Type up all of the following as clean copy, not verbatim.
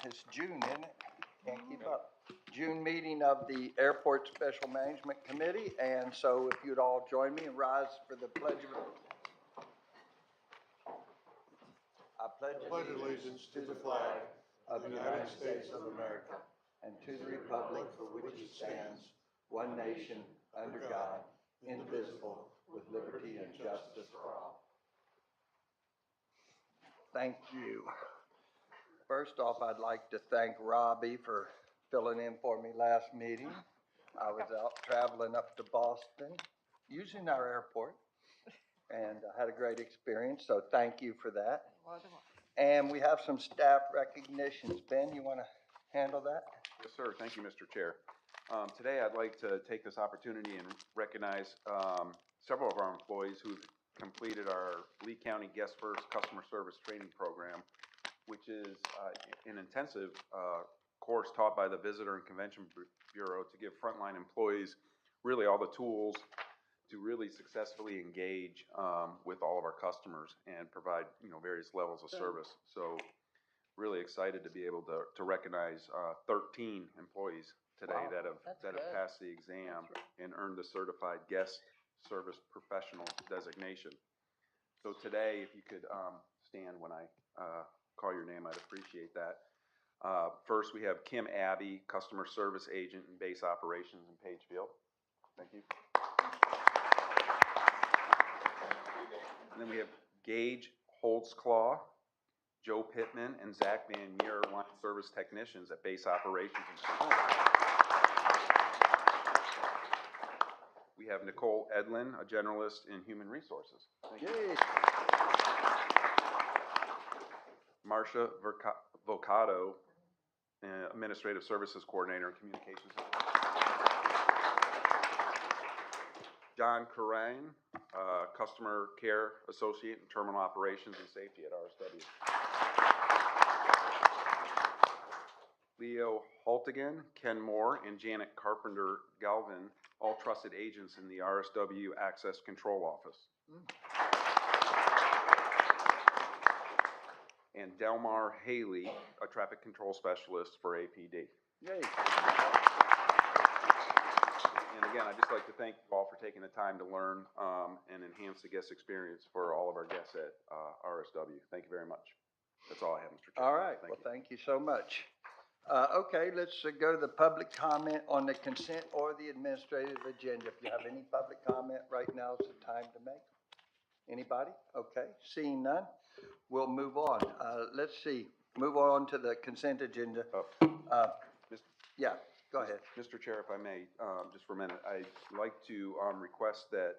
it's June, isn't it? Can't keep up. June meeting of the Airport Special Management Committee, and so if you'd all join me and rise for the pledge of. I pledge allegiance to the flag of the United States of America and to the republic for which it stands, one nation, under God, indivisible, with liberty and justice for all. Thank you. First off, I'd like to thank Robbie for filling in for me last meeting. I was out traveling up to Boston using our airport, and I had a great experience, so thank you for that. And we have some staff recognitions. Ben, you want to handle that? Yes, sir. Thank you, Mr. Chair. Today, I'd like to take this opportunity and recognize several of our employees who've completed our Lee County Guest First Customer Service Training Program, which is an intensive course taught by the Visitor and Convention Bureau to give frontline employees really all the tools to really successfully engage with all of our customers and provide, various levels of service. So really excited to be able to recognize 13 employees today that have passed the exam and earned the Certified Guest Service Professional designation. So today, if you could stand when I call your name, I'd appreciate that. First, we have Kim Abbey, Customer Service Agent in Base Operations in Pagefield. Thank you. And then we have Gage Holtzclaw, Joe Pittman, and Zach Van Meer, Line Service Technicians at Base Operations in Pagefield. We have Nicole Edlin, a Generalist in Human Resources. Thank you. Marcia Vocado, Administrative Services Coordinator and Communications. John Carang, Customer Care Associate in Terminal Operations and Safety at RSW. Leo Haltigan, Ken Moore, and Janet Carpenter Galvin, all trusted agents in the RSW Access Control Office. And Delmar Haley, a Traffic Control Specialist for APD. Yay. And again, I'd just like to thank you all for taking the time to learn and enhance the guest experience for all of our guests at RSW. Thank you very much. That's all I have, Mr. Chairman. All right. Thank you so much. Okay, let's go to the public comment on the consent or the administrative agenda. If you have any public comment right now is the time to make. Anybody? Okay, seeing none, we'll move on. Let's see, move on to the consent agenda. Yeah, go ahead. Mr. Chair, if I may, just for a minute, I'd like to request that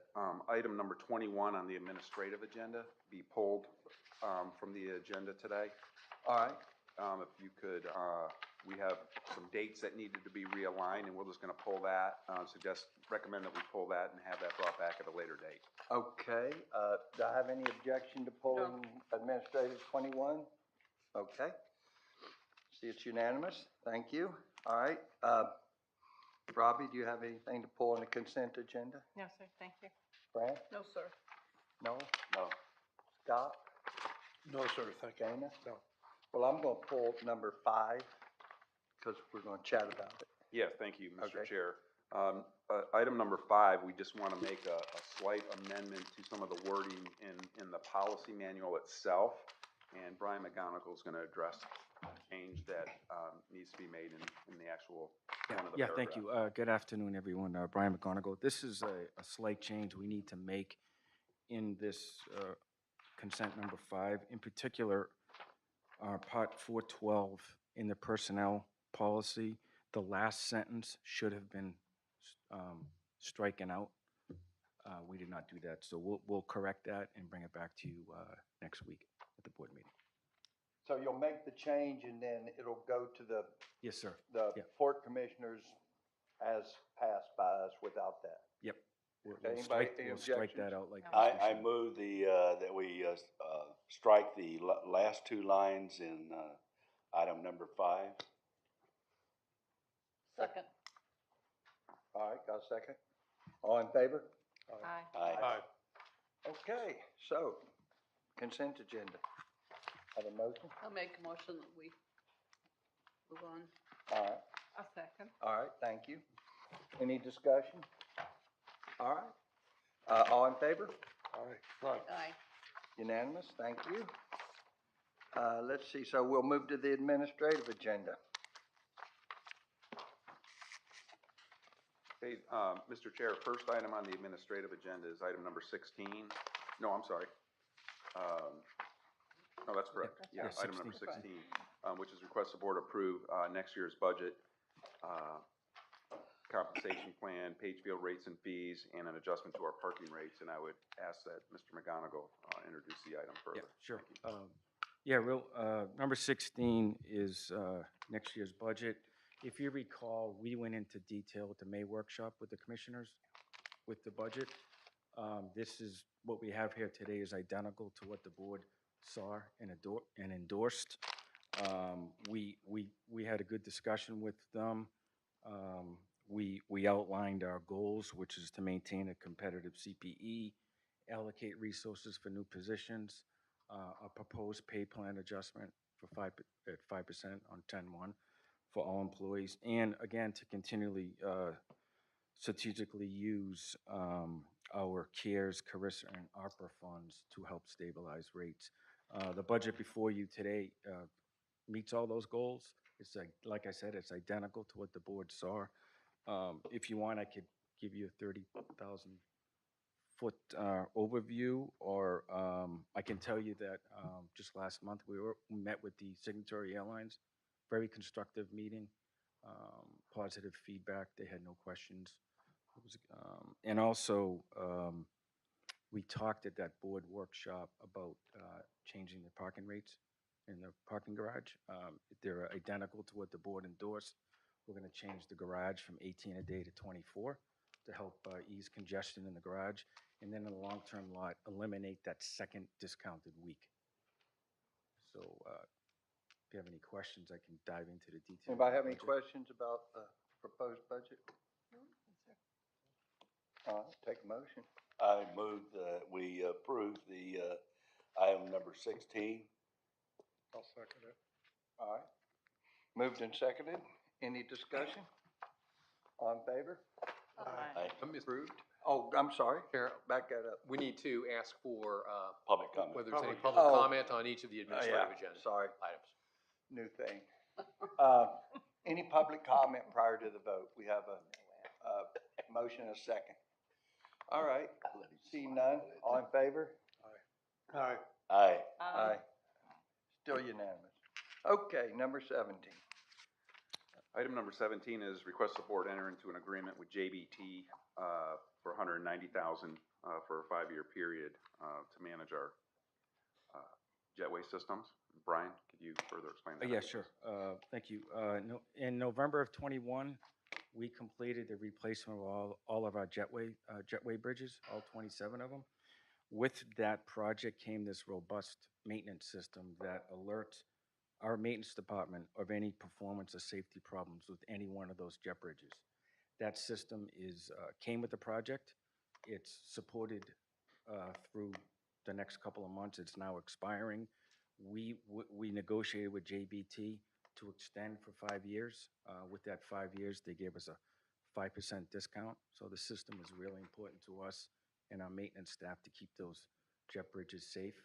item number 21 on the administrative agenda be pulled from the agenda today. All right. If you could, we have some dates that needed to be realigned, and we're just going to pull that. Recommend that we pull that and have that brought back at a later date. Okay. Do I have any objection to pulling administrative 21? Okay. See, it's unanimous. Thank you. All right. Robbie, do you have anything to pull on the consent agenda? No, sir. Thank you. Brad? No, sir. No? No. Scott? No, sir, thank you. Dana? No. Well, I'm going to pull number 5 because we're going to chat about it. Yes, thank you, Mr. Okay. Chair. Item number 5, we just want to make a slight amendment to some of the wording in the policy manual itself, and Brian McGonigal is going to address a change that needs to be made in the actual one of the paragraph. Thank you. Good afternoon, everyone. Brian McGonigal. This is a slight change we need to make in this consent number 5. In particular, Part 412 in the personnel policy, the last sentence should have been stricken out. We did not do that, so we'll correct that and bring it back to you next week at the board meeting. So you'll make the change and then it'll go to the Yes, sir. the port commissioners as passed by us without that. Yep. We'll Anybody, strike that out like I move that we strike the last 2 lines in item number 5. Second. All right, got a second? All in favor? Aye. Aye. Okay, so consent agenda. Have a motion? I'll make a motion that we Move on. All right, A second. all right, thank you. Any discussion? All right. All in favor? Aye. Unanimous, thank you. Let's see, so we'll move to the administrative agenda. Okay, Mr. Chair, first item on the administrative agenda is item number 16. No, I'm sorry. No, that's correct. Yeah, Yeah, item number 16. 16, which is request the board approve next year's budget, compensation plan, page field rates and fees, and an adjustment to our parking rates. And I would ask that Mr. McGonigal introduce the item Yeah, further. sure. Thank you. Number 16 is next year's budget. If you recall, we went into detail at the May workshop with the commissioners with the budget. This is, what we have here today is identical to what the board saw and endorsed. We had a good discussion with them. We outlined our goals, which is to maintain a competitive CPE, allocate resources for new positions, a proposed pay plan adjustment at 5% on 10/1 for all employees, and again, to continually strategically use our CARES, CARISA, and ARPA funds to help stabilize rates. The budget before you today meets all those goals. It's like I said, it's identical to what the board saw. If you want, I could give you a 30,000-foot overview, or I can tell you that just last month we met with the signatory airlines. Very constructive meeting, positive feedback. They had no questions. It was, and also, we talked at that board workshop about changing the parking rates in the parking garage. They're identical to what the board endorsed. We're going to change the garage from 18 a day to 24 to help ease congestion in the garage. And then in the long-term lot, eliminate that second discounted week. So if you have any questions, I can dive into the details. Anybody have any questions about the proposed budget? All right, take a motion. I move that we approve the item number 16. I'll second it. All right. Moved and seconded. Any discussion? All in favor? Aye. Approved? Oh, I'm sorry. Chair, Back that up. we need to ask for Public comment. whether there's any Public public Oh. comment on each of the administrative Yeah, agenda sorry. items. New thing. Any public comment prior to the vote? We have a motion and a second. All right, see none. All in favor? Aye. Aye. Aye. Still unanimous. Okay, number 17. Item number 17 is request the board enter into an agreement with JBT for $190,000 for a 5-year period to manage our jetway systems. Brian, could you further explain that? Yeah, sure. Thank you. In November of '21, we completed the replacement of all of our jetway bridges, all 27 of them. With that project came this robust maintenance system that alerts our maintenance department of any performance or safety problems with any one of those jet bridges. That system came with the project. It's supported through the next couple of months. It's now expiring. We negotiated with JBT to extend for 5 years. With that 5 years, they gave us a 5% discount. So the system is really important to us and our maintenance staff to keep those jet bridges safe.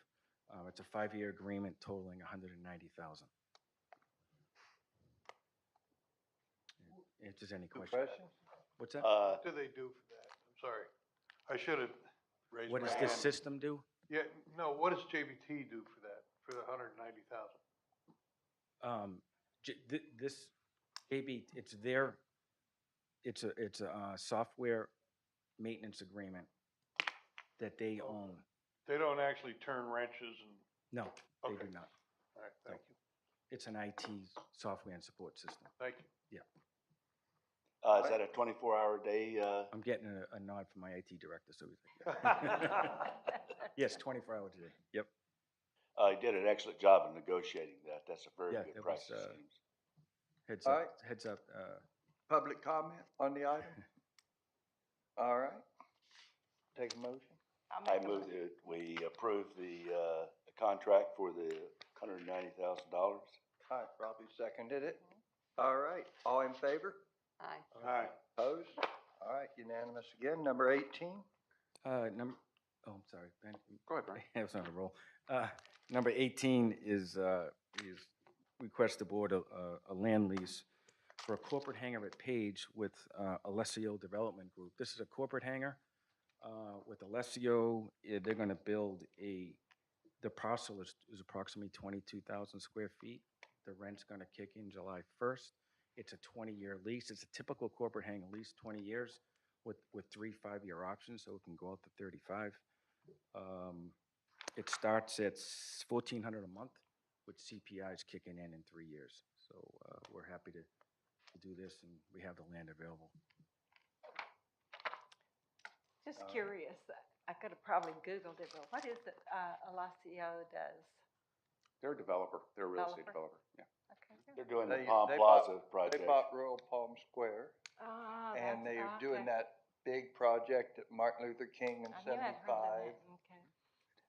It's a 5-year agreement totaling $190,000. If there's any questions. Questions? What's that? What do they do for that? I'm sorry. I should have raised my What hand. does this system do? Yeah, no, what does JBT do for that, for the 190,000? This JB, it's a software maintenance agreement that they own. They don't actually turn wrenches and, No, they Okay. do not. all right, thank you. It's an IT software and support system. Thank you. Is that a 24-hour day? I'm getting a nod from my IT director, so he's like, yes, 24 hours a day. Yep. You did an excellent job in negotiating that. That's a very Yeah, good it price, was, it seems. Heads All up, right. heads up. Public comment on the item? All right. Take a motion. I move that we approve the contract for the $190,000. All right, Robbie seconded it. All right, all in favor? Aye. Aye. Opposed? All right, unanimous again. Number 18? I'm sorry, Ben. Go ahead, Brian. I was on a roll. Number 18 is request the board a land lease for a corporate hangar at Page with Alessio Development Group. This is a corporate hangar with Alessio. They're going to build the parcel is approximately 22,000 square feet. The rent's going to kick in July 1st. It's a 20-year lease. It's a typical corporate hangar lease, 20 years with 3 5-year options, so it can go out to 35. It starts at $1,400 a month with CPIs kicking in 3 years. So we're happy to do this, and we have the land available. Just curious, I could have probably Googled it, but what is it Alacio does? They're a developer. They're a real estate Developer? developer. Yeah. Okay, good. They're doing the They- Palm they Plaza bought- project. They bought Royal Palm Square, Ah, and they are okay. doing that big project at Martin Luther King in I knew I'd heard of 75. that. Okay.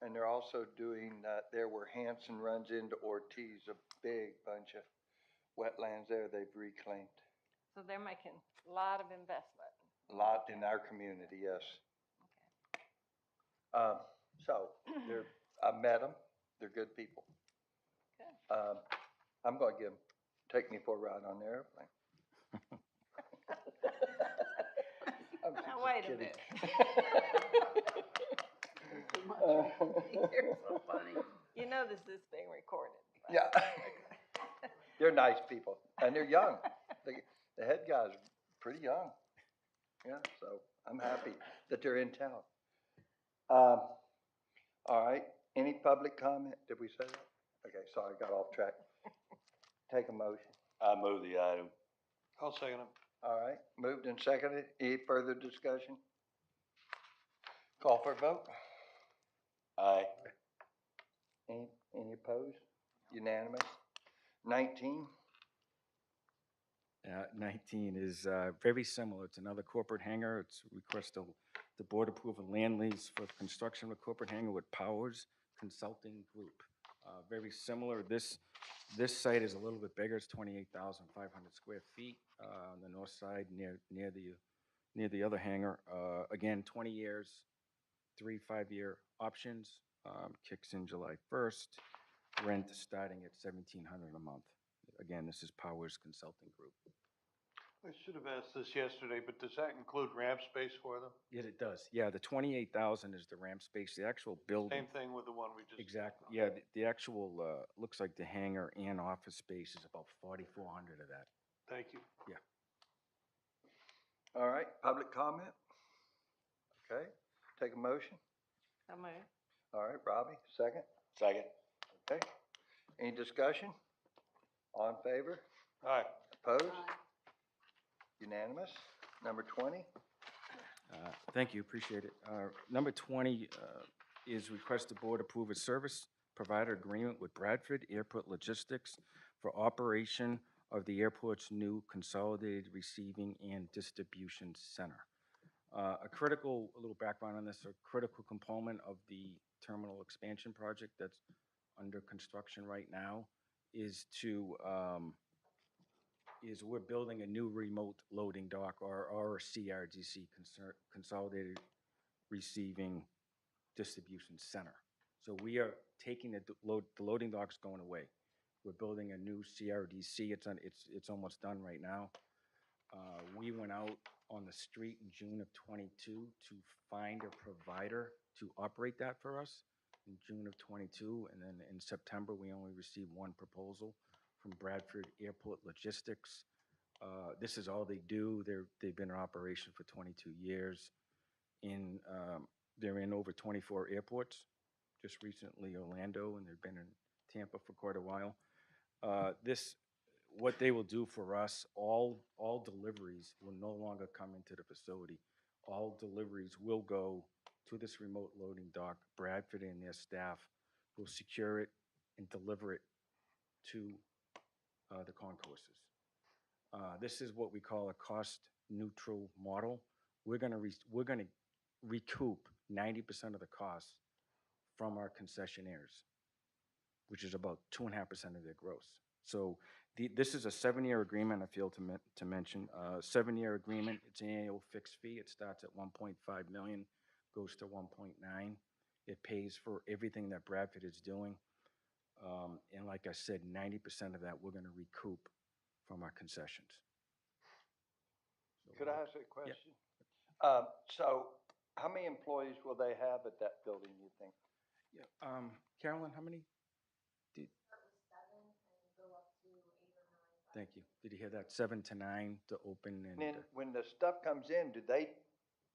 And they're also doing, there where Hanson runs into Ortiz, a big bunch of wetlands there they've reclaimed. So they're making a lot of investment. A lot in our community, yes. Okay. So, I met them, they're good people. Good. I'm gonna take me for a ride on their airplane. I'm Now, just wait a kidding. minute. You're so funny. You know this is being recorded. Right? Yeah. They're nice people, and they're young. The head guy's pretty young. Yeah, so I'm happy that they're in town. All right, any public comment? Did we say that? Okay, sorry, got off track. Take a motion. I move the item. I'll second it. All right, moved and seconded. Any further discussion? Call for a vote. Aye. Any opposed? Unanimous. 19? 19 is very similar. It's another corporate hangar. It's request the board approve a land lease for construction of a corporate hangar with Powers Consulting Group. Very similar. This site is a little bit bigger. It's 28,500 square feet on the north side near the other hangar. Again, 20 years, 3 5-year options. Kicks in July 1st. Rent starting at $1,700 a month. Again, this is Powers Consulting Group. I should have asked this yesterday, but does that include ramp space for them? Yes, it does. Yeah, the 28,000 is the ramp space. The actual building. Same thing with the one we just. Exactly. Yeah, the actual, looks like the hangar and office space is about 4,400 of that. Thank you. Yeah. All right, public comment? Okay, take a motion. So moved. All right, Robbie, second. Second. Okay, any discussion? All in favor? Aye. Opposed? Aye. Unanimous. Number 20? Thank you, appreciate it. Number 20 is request the board approve a service provider agreement with Bradford Airport Logistics for operation of the airport's new consolidated receiving and distribution center. A little background on this, a critical component of the terminal expansion project that's under construction right now is we're building a new remote loading dock or CRDC, Consolidated Receiving Distribution Center. So we are taking the loading dock's going away. We're building a new CRDC. It's almost done right now. We went out on the street in June of '22 to find a provider to operate that for us in June of '22, and then in September we only received one proposal from Bradford Airport Logistics. This is all they do. They've been in operation for 22 years. They're in over 24 airports. Just recently Orlando, and they've been in Tampa for quite a while. What they will do for us, all deliveries will no longer come into the facility. All deliveries will go to this remote loading dock. Bradford and their staff will secure it and deliver it to the concourses. This is what we call a cost-neutral model. We're gonna recoup 90% of the costs from our concessionaires, which is about 2.5% of their gross. So This is a 7-year agreement, I failed to mention. 7-year agreement, it's an annual fixed fee. It starts at 1.5 million, goes to 1.9. It pays for everything that Bradford is doing. And like I said, 90% of that we're gonna recoup from our concessions. So Could I ask a Yeah. question? So how many employees will they have at that building, you think? Yeah, Carolyn, how many? Thank you. Did you hear that? 7 to 9 to open And and, then when the stuff comes in, do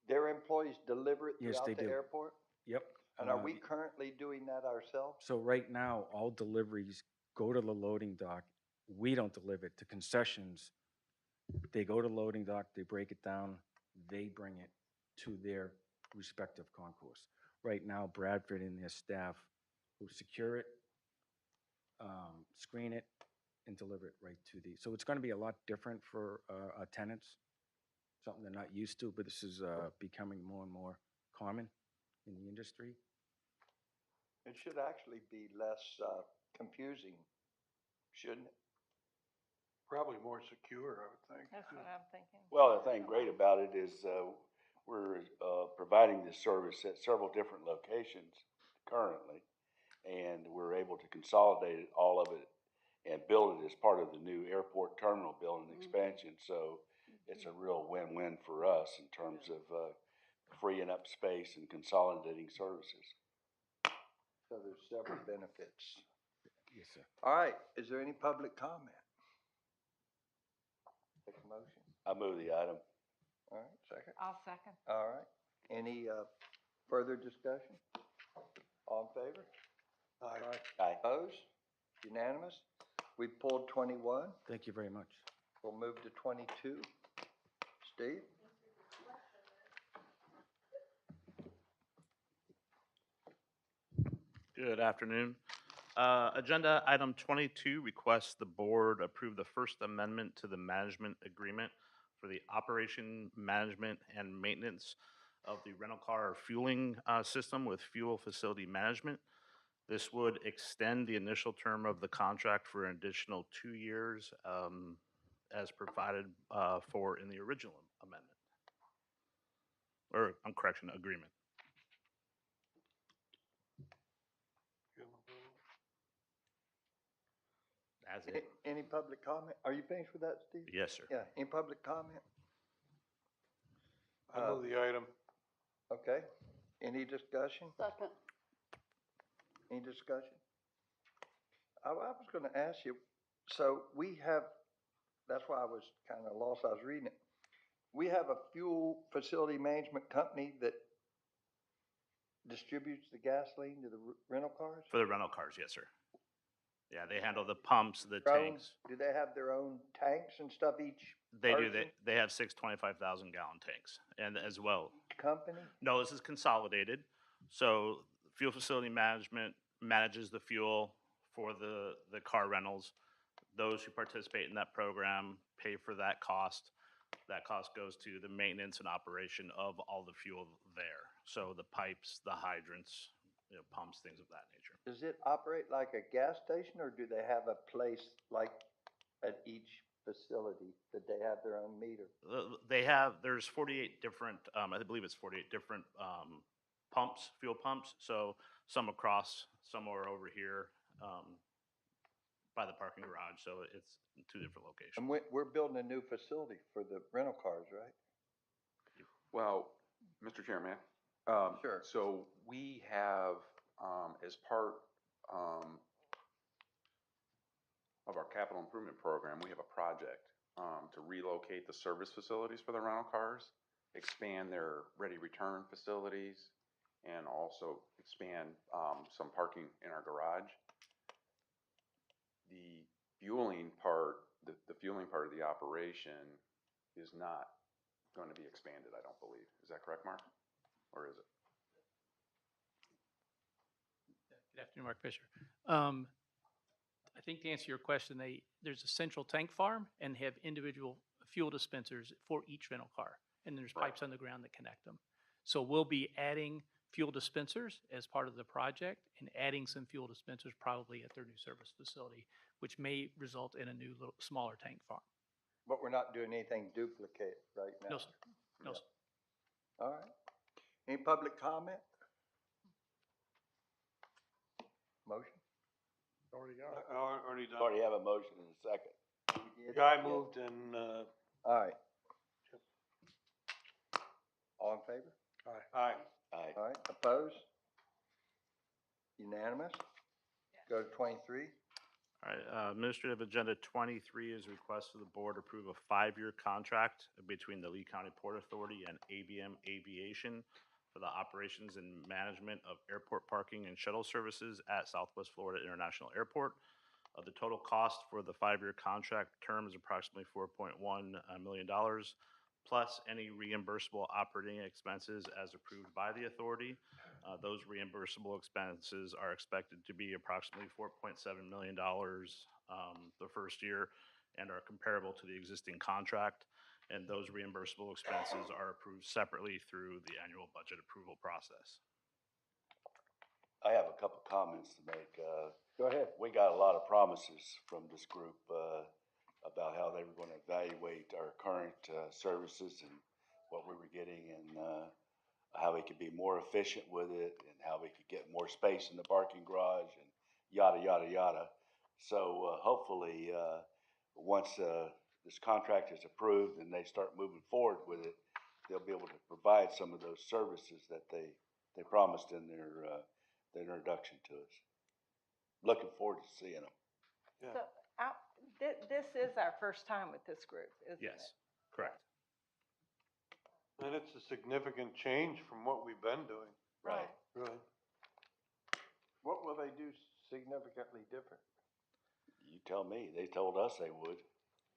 their employees deliver it Yes, they throughout the do. airport? yep. And are uh, we currently doing that ourselves? So right now, all deliveries go to the loading dock. We don't deliver it to concessions. They go to loading dock, they break it down, they bring it to their respective concourse. Right now, Bradford and their staff will secure it, screen it, and deliver it right to the, so it's gonna be a lot different for our tenants, something they're not used to, but this is becoming more and more common in the industry. It should actually be less confusing, shouldn't it? Probably more secure, I would think. That's what I'm thinking. Well, the thing great about it is, we're, providing this service at several different locations currently. And we're able to consolidate all of it and build it as part of the new airport terminal building expansion. So it's a real win-win for us in terms of, freeing up space and consolidating services. So there's several benefits. Yes, sir. All right, is there any public comment? Take a motion. I move the item. All right, second. I'll second. All right. Any further discussion? All in favor? Aye. Opposed? Unanimous? We pulled 21. Thank you very much. We'll move to 22. Steve? Good afternoon. Agenda item 22 requests the board approve the First Amendment to the management agreement for the operation, management, and maintenance of the rental car fueling system with fuel facility management. This would extend the initial term of the contract for an additional 2 years as provided for in the original amendment. Or, correction, agreement. That's it. Any public comment? Are you finished with that, Steve? Yes, sir. Yeah, any public comment? I move the item. Okay. Any discussion? Second. Any discussion? I was gonna ask you, so we have, that's why I was kind of lost, I was reading it. We have a fuel facility management company that distributes the gasoline to the rental cars? For the rental cars, yes, sir. Yeah, they handle the pumps, the Their own- tanks. Do they have their own tanks and stuff each They do. person? They have 6 25,000 gallon tanks, and as well. Company? No, this is consolidated. So fuel facility management manages the fuel for the car rentals. Those who participate in that program pay for that cost. That cost goes to the maintenance and operation of all the fuel there. So the pipes, the hydrants, pumps, things of that nature. Does it operate like a gas station, or do they have a place like at each facility that they have their own meter? There's 48 different, I believe it's 48 different pumps, fuel pumps. So some across, some are over here by the parking garage. So it's in 2 different locations. And we're building a new facility for the rental cars, right? Well, Mr. Chairman, Sure. so we have, as part of our capital improvement program, we have a project to relocate the service facilities for the rental cars, expand their ready return facilities, and also expand some parking in our garage. The fueling part, the fueling part of the operation is not going to be expanded, I don't believe. Is that correct, Mark? Or is it? Good afternoon, Mark Fisher. I think to answer your question, there's a central tank farm and have individual fuel dispensers for each rental car. And there's Right. pipes on the ground that connect them. So we'll be adding fuel dispensers as part of the project and adding some fuel dispensers probably at their new service facility. which may result in a new little, smaller tank farm. But we're not doing anything duplicate right now. No, sir. No, sir. All right. Any public comment? Motion? Already Already have a motion and a second. Guy moved and, All right. All in favor? aye. Aye. All right, opposed? Unanimous? Go to 23. All right, Administrative Agenda 23 is a request for the board approve a 5-year contract between the Lee County Port Authority and ABM Aviation for the operations and management of airport parking and shuttle services at Southwest Florida International Airport. The total cost for the 5-year contract term is approximately $4.1 million, plus any reimbursable operating expenses as approved by the authority. Those reimbursable expenses are expected to be approximately $4.7 million the first year and are comparable to the existing contract. And those reimbursable expenses are approved separately through the annual budget approval process. I have a couple comments to make. Go ahead. We got a lot of promises from this group about how they were going to evaluate our current services and what we were getting, and how we could be more efficient with it, and how we could get more space in the parking garage, and yada, yada, yada. So hopefully, once this contract is approved and they start moving forward with it, they'll be able to provide some of those services that they promised in their introduction to us. Looking forward to seeing them. So, this is our first time with this group, isn't it? Yes, correct. And it's a significant change from what we've been doing, Right. really. What will they do significantly different? You tell me. They told us they would.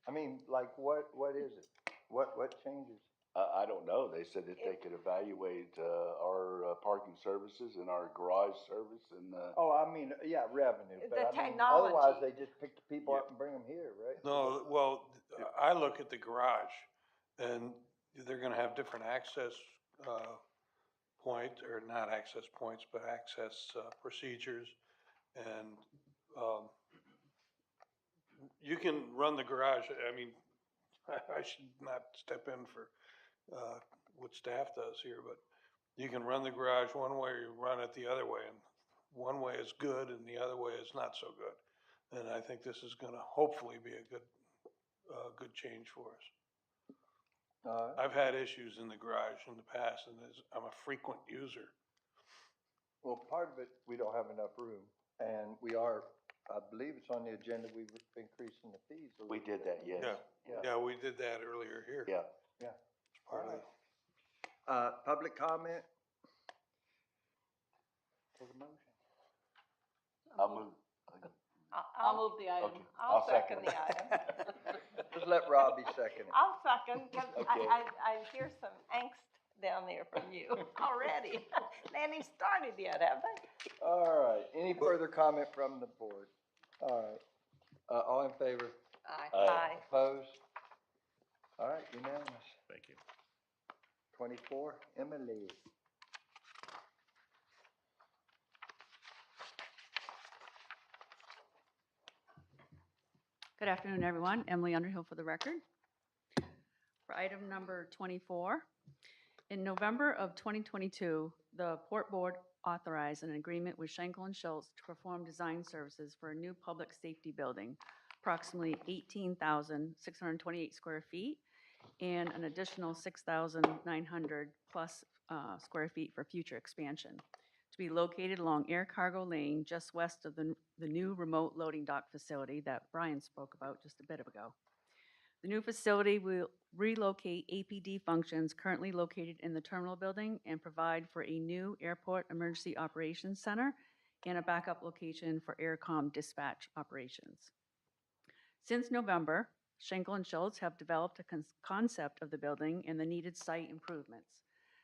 I mean, like, what is it? What changes? I don't know. They said that they could evaluate our parking services and our garage service and. Oh, I mean, yeah, revenue. The But I mean, technology. otherwise, they just pick the people up and bring them here, right? No, well, I look at the garage, and they're gonna have different access, point, or not access points, but access, procedures. And, you can run the garage, I mean, I should not step in for, what staff does here, but you can run the garage one way or you run it the other way, and one way is good and the other way is not so good. And I think this is gonna hopefully be a good change for us. I've had issues in the garage in the past, and I'm a frequent user. Well, part of it, we don't have enough room, and we are, I believe it's on the agenda, we've increasing the fees. a We little did bit. that, yes. Yeah, we did that earlier here. Yeah. Yeah. It's part of Alright. it. Public comment? Take a motion. I'll move. I'll move the item. Okay. I'll I'll second second the item. Just let Robbie second it. I'll second, because Okay. I hear some angst down there from you already. They haven't even started yet, have they? All right, any further comment from the board? All right, all in favor? Aye. Opposed? All right, unanimous. Thank you. 24, Emily. Good afternoon, everyone. Emily Underhill for the record. For item number 24, in November of 2022, the Port Board authorized an agreement with Schenkel and Schultz to perform design services for a new public safety building, approximately 18,628 square feet, and an additional 6,900 plus square feet for future expansion, to be located along Air Cargo Lane just west of the new remote loading dock facility that Brian spoke about just a bit ago. The new facility will relocate APD functions currently located in the terminal building and provide for a new airport emergency operations center and a backup location for aircom dispatch operations. Since November, Schenkel and Schultz have developed a concept of the building and the needed site improvements.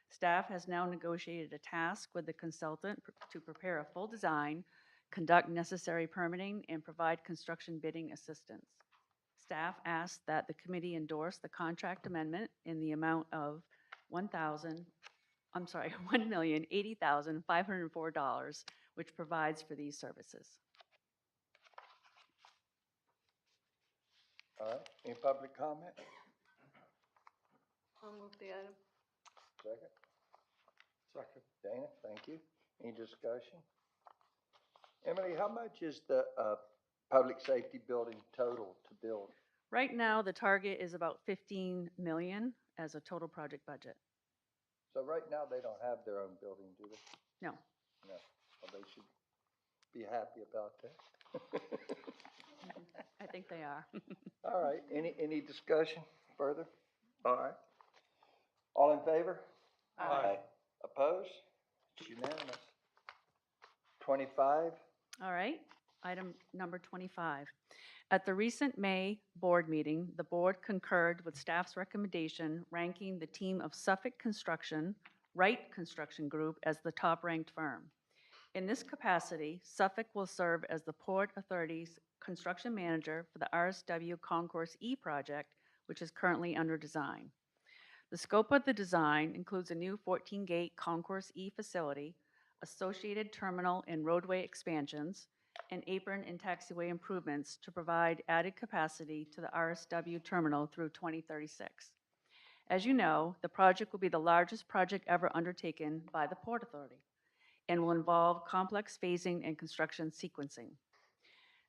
Staff has now negotiated a task with the consultant to prepare a full design, conduct necessary permitting, and provide construction bidding assistance. Staff asks that the committee endorse the contract amendment in the amount of $1,080,504, which provides for these services. All right, any public comment? I'll move the item. Second? Second. Dana, thank you. Any discussion? Emily, how much is the, public safety building total to build? Right now, the target is about 15 million as a total project budget. So right now, they don't have their own building, do they? No. No, well, they should be happy about that. I think they are. All right, any discussion further? All right. All in favor? Aye. Opposed? It's unanimous. 25, All right, item number 25. At the recent May board meeting, the board concurred with staff's recommendation ranking the team of Suffolk Construction, Wright Construction Group as the top-ranked firm. In this capacity, Suffolk will serve as the Port Authority's construction manager for the RSW Concourse E project, which is currently under design. The scope of the design includes a new 14-gate Concourse E facility, associated terminal and roadway expansions, and apron and taxiway improvements to provide added capacity to the RSW terminal through 2036. As you know, the project will be the largest project ever undertaken by the Port Authority and will involve complex phasing and construction sequencing.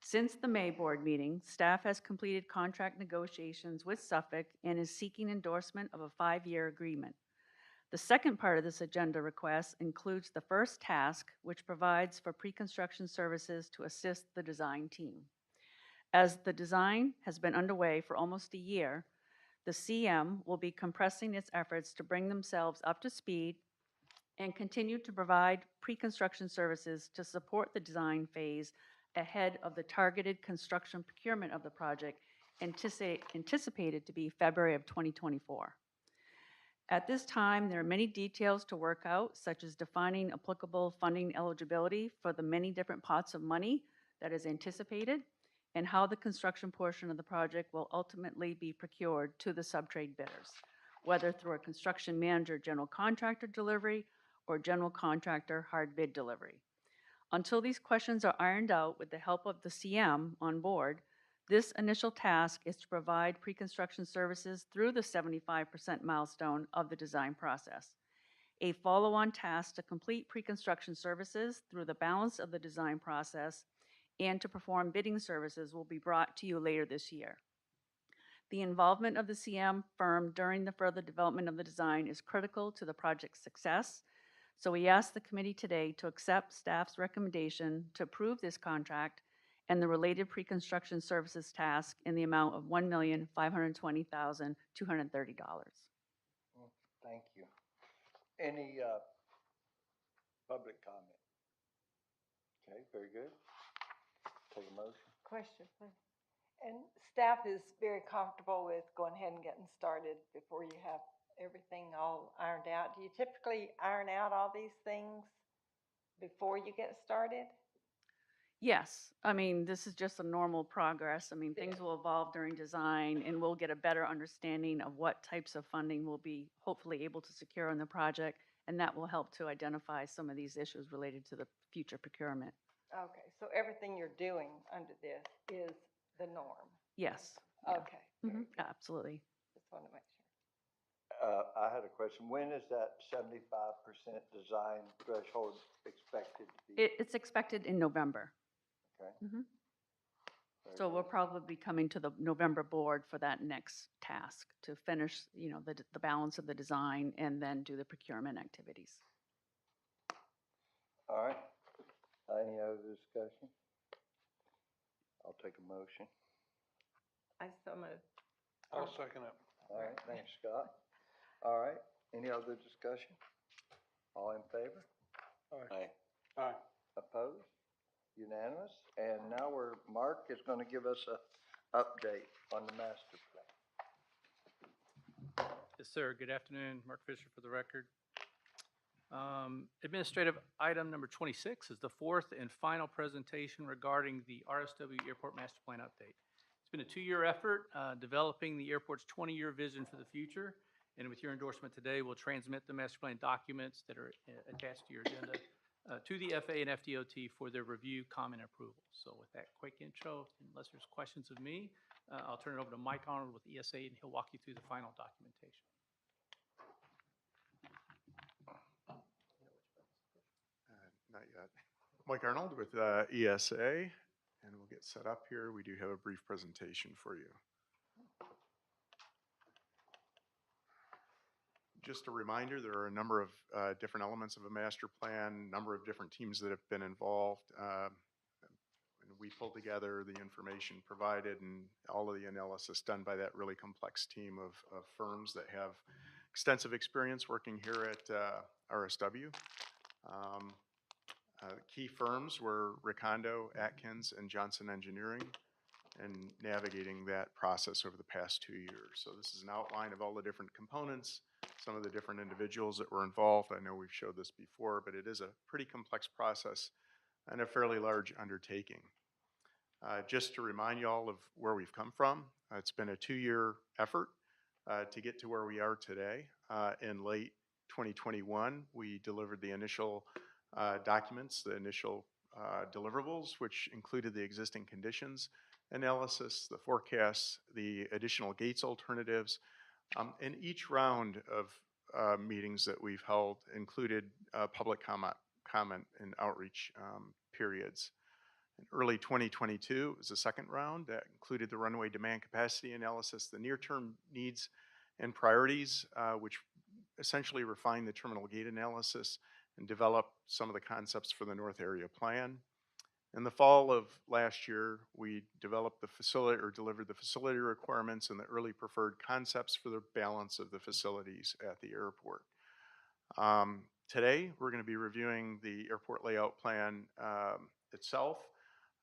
Since the May board meeting, staff has completed contract negotiations with Suffolk and is seeking endorsement of a 5-year agreement. The second part of this agenda request includes the first task, which provides for pre-construction services to assist the design team. As the design has been underway for almost a year, the CM will be compressing its efforts to bring themselves up to speed and continue to provide pre-construction services to support the design phase ahead of the targeted construction procurement of the project anticipated to be February of 2024. At this time, there are many details to work out, such as defining applicable funding eligibility for the many different pots of money that is anticipated, and how the construction portion of the project will ultimately be procured to the subtrade bidders, whether through a construction manager general contractor delivery or general contractor hard bid delivery. Until these questions are ironed out with the help of the CM on board, this initial task is to provide pre-construction services through the 75% milestone of the design process. A follow-on task to complete pre-construction services through the balance of the design process and to perform bidding services will be brought to you later this year. The involvement of the CM firm during the further development of the design is critical to the project's success, so we ask the committee today to accept staff's recommendation to approve this contract and the related pre-construction services task in the amount of $1,520,230. thank you. Any, public comment? Okay, very good. Take a motion. Question, please. And staff is very comfortable with going ahead and getting started before you have everything all ironed out. Do you typically iron out all these things before you get started? Yes, I mean, this is just a normal progress. I mean, things will evolve during design and we'll get a better understanding of what types of funding we'll be hopefully able to secure in the project, and that will help to identify some of these issues related to the future procurement. Okay, so everything you're doing under this is the norm? Yes. Yeah. Okay. very good. Absolutely. Just want to make sure. I had a question. When is that 75% design threshold expected to be? It's expected in November. Okay. Mhm. Very So we'll good. probably be coming to the November board for that next task to finish, the balance of the design and then do the procurement activities. All right. Any other discussion? I'll take a motion. I so moved. I'll second it. All right, thanks, Scott. All right, any other discussion? All in favor? Aye. Aye. Opposed? Unanimous? And now Mark is going to give us a update on the master plan. Yes, sir. Good afternoon. Mark Fisher for the record. Administrative item number 26 is the fourth and final presentation regarding the RSW Airport Master Plan update. It's been a 2-year effort developing the airport's 20-year vision for the future. And with your endorsement today, we'll transmit the master plan documents that are attached to your agenda to the FAA and FDOT for their review, comment, and approval. So with that quick intro, unless there's questions of me, I'll turn it over to Mike Arnold with ESA, and he'll walk you through the final documentation. Not yet. Mike Arnold with ESA, and we'll get set up here. We do have a brief presentation for you. Just a reminder, there are a number of different elements of a master plan, number of different teams that have been involved. And we pulled together the information provided and all of the analysis done by that really complex team of firms that have extensive experience working here at RSW. Key firms were Ricondo, Atkins, and Johnson Engineering, and navigating that process over the past 2 years. So this is an outline of all the different components, some of the different individuals that were involved. I know we've showed this before, but it is a pretty complex process and a fairly large undertaking. Just to remind you all of where we've come from, it's been a 2-year effort to get to where we are today. In late 2021, we delivered the initial documents, the initial deliverables, which included the existing conditions analysis, the forecasts, the additional gates alternatives, and each round of meetings that we've held included public comment and outreach periods. In early 2022, it was the second round that included the runway demand capacity analysis, the near-term needs and priorities, which essentially refined the terminal gate analysis and developed some of the concepts for the North Area Plan. In the fall of last year, we developed the facility or delivered the facility requirements and the early preferred concepts for the balance of the facilities at the airport. Today, we're going to be reviewing the airport layout plan itself,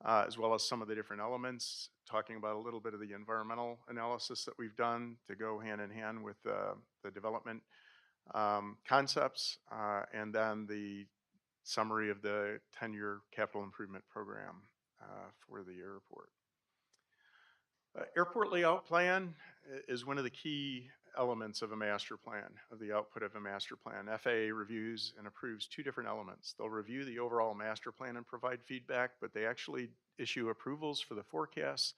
as well as some of the different elements, talking about a little bit of the environmental analysis that we've done to go hand in hand with the development concepts, and then the summary of the 10-year capital improvement program for the airport. Airport layout plan is one of the key elements of a master plan, of the output of a master plan. FAA reviews and approves 2 different elements. They'll review the overall master plan and provide feedback, but they actually issue approvals for the forecasts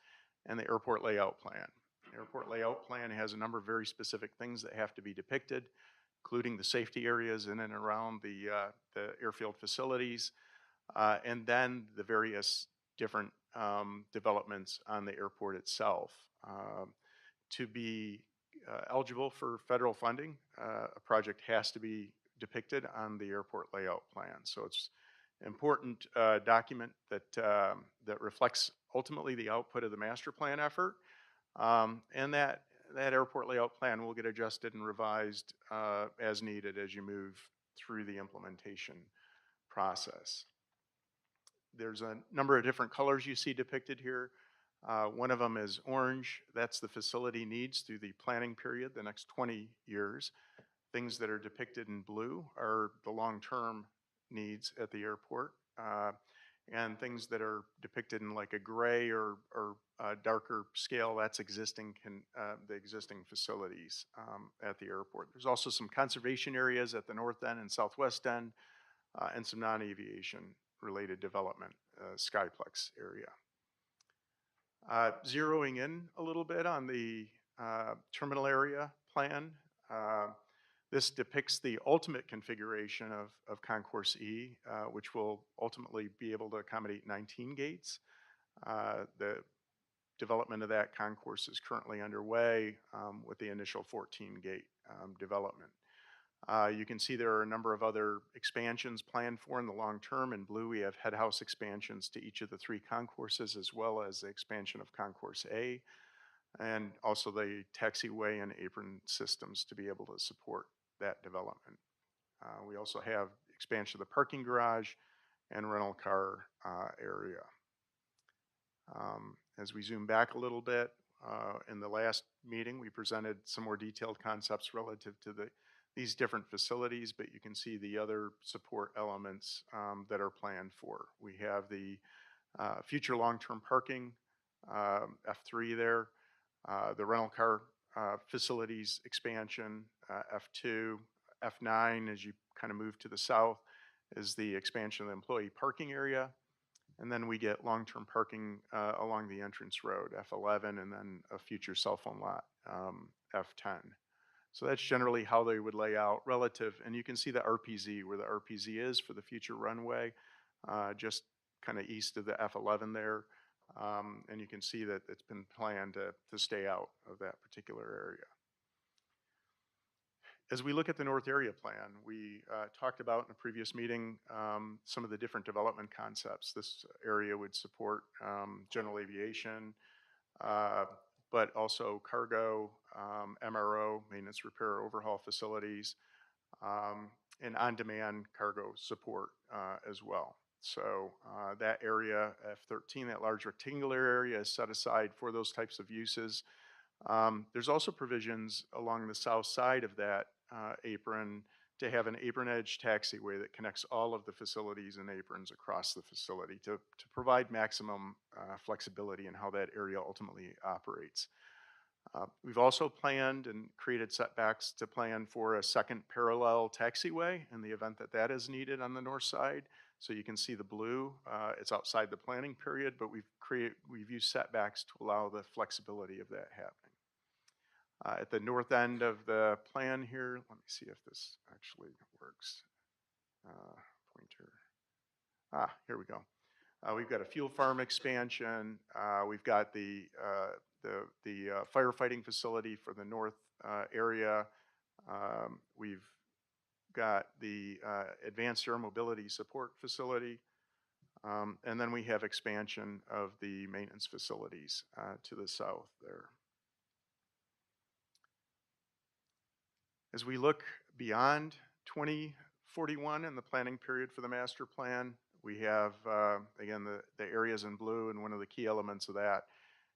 and the airport layout plan. The airport layout plan has a number of very specific things that have to be depicted, including the safety areas in and around the airfield facilities, and then the various different developments on the airport itself. To be eligible for federal funding, a project has to be depicted on the airport layout plan. So it's an important document that reflects ultimately the output of the master plan effort, and that airport layout plan will get adjusted and revised as needed as you move through the implementation process. There's a number of different colors you see depicted here. One of them is orange. That's the facility needs through the planning period, the next 20 years. Things that are depicted in blue are the long-term needs at the airport. And things that are depicted in like a gray or darker scale, that's the existing facilities at the airport. There's also some conservation areas at the north end and southwest end, and some non-aviation related development, Skyplex area. Zeroing in a little bit on the terminal area plan, this depicts the ultimate configuration of Concourse E, which will ultimately be able to accommodate 19 gates. The development of that concourse is currently underway with the initial 14 gate development. You can see there are a number of other expansions planned for in the long term. In blue, we have head house expansions to each of the 3 concourses, as well as the expansion of Concourse A, and also the taxiway and apron systems to be able to support that development. We also have expansion of the parking garage and rental car area. As we zoom back a little bit, in the last meeting, we presented some more detailed concepts relative to these different facilities, but you can see the other support elements that are planned for. We have the future long-term parking, F3 there, the rental car facilities expansion, F2, F9 as you kind of move to the south is the expansion of the employee parking area, And then we get long-term parking along the entrance road, F11, and then a future cell phone lot, F10. So that's generally how they would lay out relative, and you can see the RPZ, where the RPZ is for the future runway, just kind of east of the F11 there. And you can see that it's been planned to stay out of that particular area. As we look at the North Area Plan, we talked about in a previous meeting some of the different development concepts. This area would support general aviation, but also cargo, MRO, maintenance, repair, overhaul facilities, and on-demand cargo support as well. So that area, F13, that large rectangular area, is set aside for those types of uses. There's also provisions along the south side of that apron to have an apron edge taxiway that connects all of the facilities and aprons across the facility to provide maximum flexibility in how that area ultimately operates. We've also planned and created setbacks to plan for a second parallel taxiway in the event that that is needed on the north side. So you can see the blue, it's outside the planning period, but we've used setbacks to allow the flexibility of that happening. At the north end of the plan here, let me see if this actually works. Pointer. Here we go. We've got a fuel farm expansion. We've got the firefighting facility for the north area. We've got the advanced air mobility support facility. And then we have expansion of the maintenance facilities to the south there. As we look beyond 2041 and the planning period for the master plan, we have, again, the areas in blue, and one of the key elements of that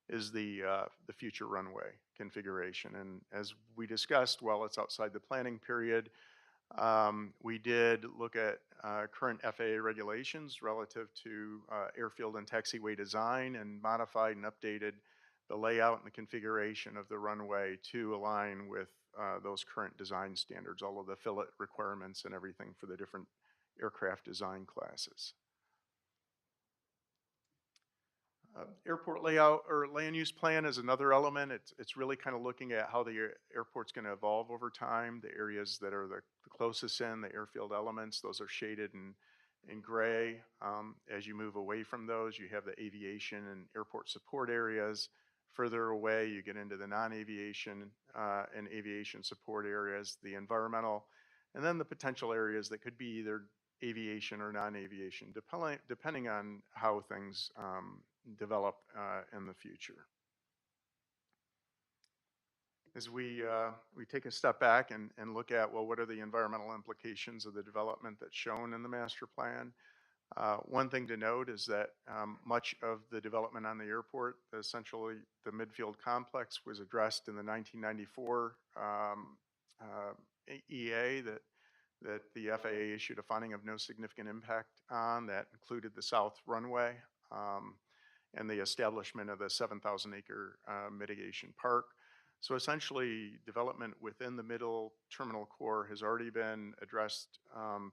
is the future runway configuration. And as we discussed, while it's outside the planning period, we did look at current FAA regulations relative to airfield and taxiway design, and modified and updated the layout and the configuration of the runway to align with those current design standards, all of the fillet requirements and everything for the different aircraft design classes. Airport layout or land use plan is another element. It's really kind of looking at how the airport's going to evolve over time. The areas that are the closest in, the airfield elements, those are shaded in gray. As you move away from those, you have the aviation and airport support areas. Further away, you get into the non-aviation and aviation support areas, the environmental, and then the potential areas that could be either aviation or non-aviation, depending on how things develop in the future. As we take a step back and look at, well, what are the environmental implications of the development that's shown in the master plan? One thing to note is that much of the development on the airport, essentially the midfield complex, was addressed in the 1994 EA that the FAA issued a finding of no significant impact on. That included the south runway and the establishment of the 7,000-acre mitigation park. So essentially, development within the middle terminal core has already been addressed,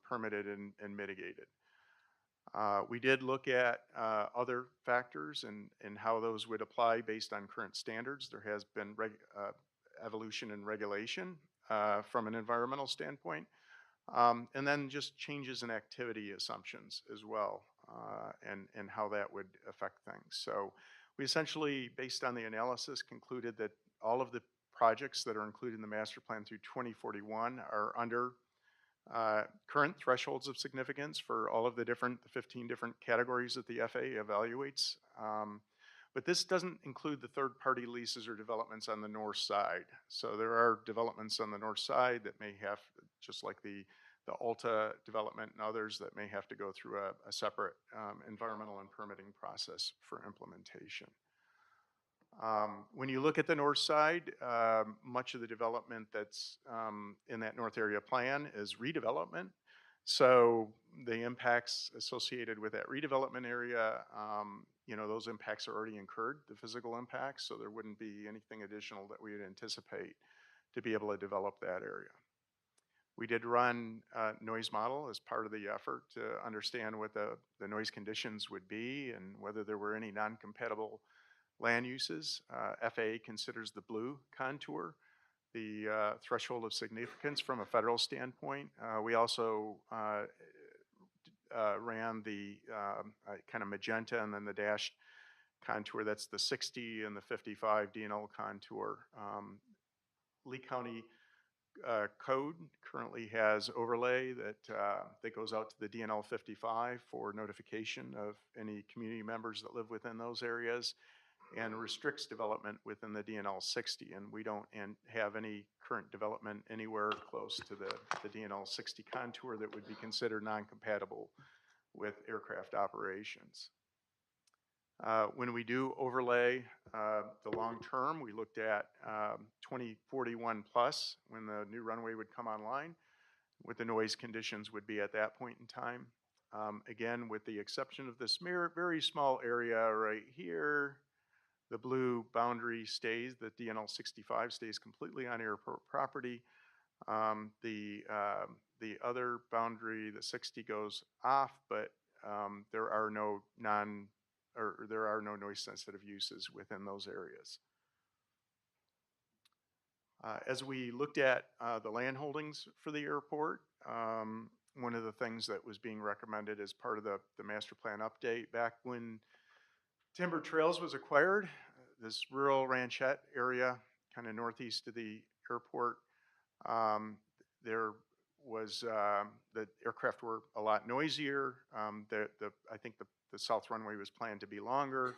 permitted, and mitigated. We did look at other factors and how those would apply based on current standards. There has been evolution in regulation from an environmental standpoint, and then just changes in activity assumptions as well, and how that would affect things. So we essentially, based on the analysis, concluded that all of the projects that are included in the master plan through 2041 are under current thresholds of significance for all of the 15 different categories that the FAA evaluates. But this doesn't include the third-party leases or developments on the north side. So there are developments on the north side that may have, just like the Alta development and others, that may have to go through a separate environmental and permitting process for implementation. When you look at the north side, much of the development that's in that north area plan is redevelopment. So the impacts associated with that redevelopment area, those impacts are already incurred, the physical impacts, so there wouldn't be anything additional that we would anticipate to be able to develop that area. We did run a noise model as part of the effort to understand what the noise conditions would be and whether there were any non-compatible land uses. FAA considers the blue contour the threshold of significance from a federal standpoint. We also ran the kind of magenta and then the dashed contour. That's the 60 and the 55 DNL contour. Lee County code currently has overlay that goes out to the DNL 55 for notification of any community members that live within those areas, and restricts development within the DNL 60. And we don't have any current development anywhere close to the DNL 60 contour that would be considered non-compatible with aircraft operations. When we do overlay the long term, we looked at 2041 plus, when the new runway would come online, what the noise conditions would be at that point in time. Again, with the exception of this very small area right here, the blue boundary stays, the DNL 65 stays completely on airport property. The other boundary, the 60, goes off, but there are no noise sensitive uses within those areas. As we looked at the land holdings for the airport, one of the things that was being recommended as part of the master plan update back when Timber Trails was acquired, this rural ranchette area, kind of northeast of the airport, there was, the aircraft were a lot noisier. I think the south runway was planned to be longer.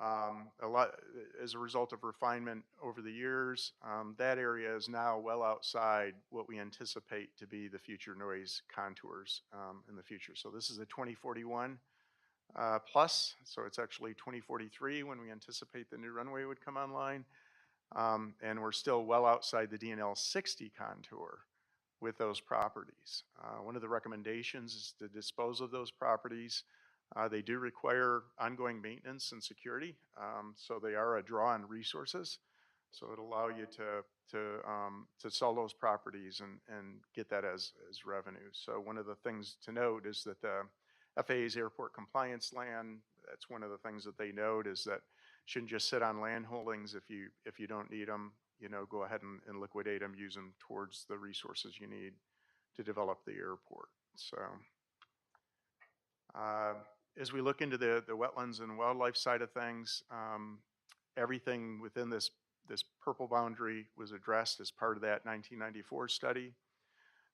As a result of refinement over the years, that area is now well outside what we anticipate to be the future noise contours in the future. So this is a 2041 plus, so it's actually 2043 when we anticipate the new runway would come online. And we're still well outside the DNL 60 contour with those properties. One of the recommendations is to dispose of those properties. They do require ongoing maintenance and security, so they are a draw on resources. So it'll allow you to sell those properties and get that as revenue. So one of the things to note is that the FAA's airport compliance land, that's one of the things that they note, is that shouldn't just sit on land holdings. If you don't need them, go ahead and liquidate them, use them towards the resources you need to develop the airport. So as we look into the wetlands and wildlife side of things, everything within this purple boundary was addressed as part of that 1994 study.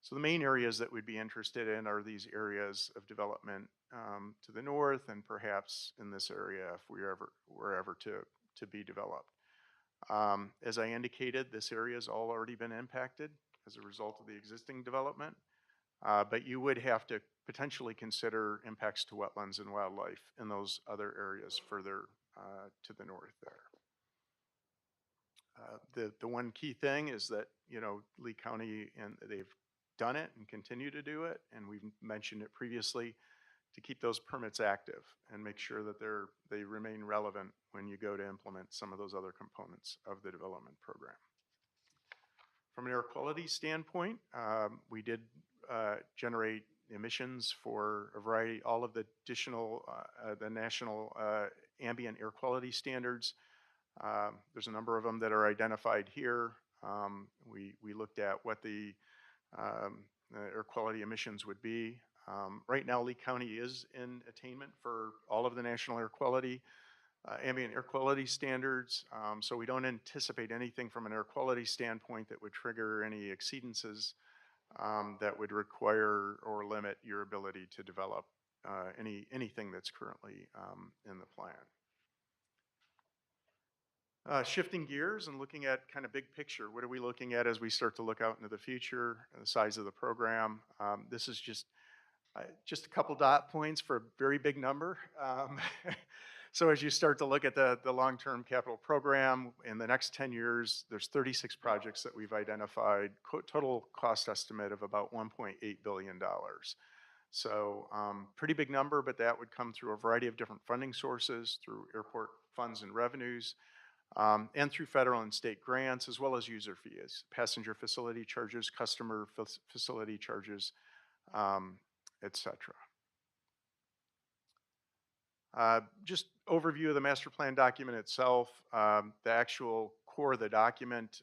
So the main areas that we'd be interested in are these areas of development to the north, and perhaps in this area if we're ever to be developed. As I indicated, this area has all already been impacted as a result of the existing development, but you would have to potentially consider impacts to wetlands and wildlife in those other areas further to the north there. The one key thing is that, Lee County, and they've done it and continue to do it, and we've mentioned it previously, to keep those permits active and make sure that they remain relevant when you go to implement some of those other components of the development program. From an air quality standpoint, we did generate emissions for a variety, all of the additional, the national ambient air quality standards. There's a number of them that are identified here. We looked at what the air quality emissions would be. Right now, Lee County is in attainment for all of the national air quality, ambient air quality standards. So we don't anticipate anything from an air quality standpoint that would trigger any exceedances that would require or limit your ability to develop anything that's currently in the plan. Shifting gears and looking at kind of big picture, what are we looking at as we start to look out into the future, the size of the program? This is just a couple dot points for a very big number. So as you start to look at the long-term capital program, in the next 10 years, there's 36 projects that we've identified, total cost estimate of about $1.8 billion. So pretty big number, but that would come through a variety of different funding sources, through airport funds and revenues. and through federal and state grants, as well as user fees, passenger facility charges, customer facility charges, et cetera. Just overview of the master plan document itself. The actual core of the document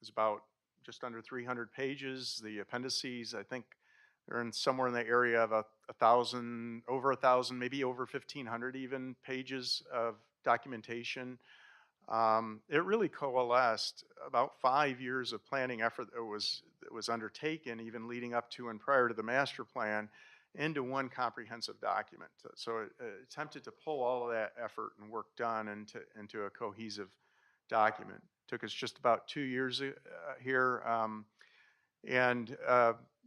is about just under 300 pages. The appendices, I think, they're in somewhere in the area of a thousand, over 1,000, maybe over 1,500 even pages of documentation. It really coalesced about 5 years of planning effort that was undertaken, even leading up to and prior to the master plan, into one comprehensive document. So it attempted to pull all of that effort and work done into a cohesive document. Took us just about 2 years here, and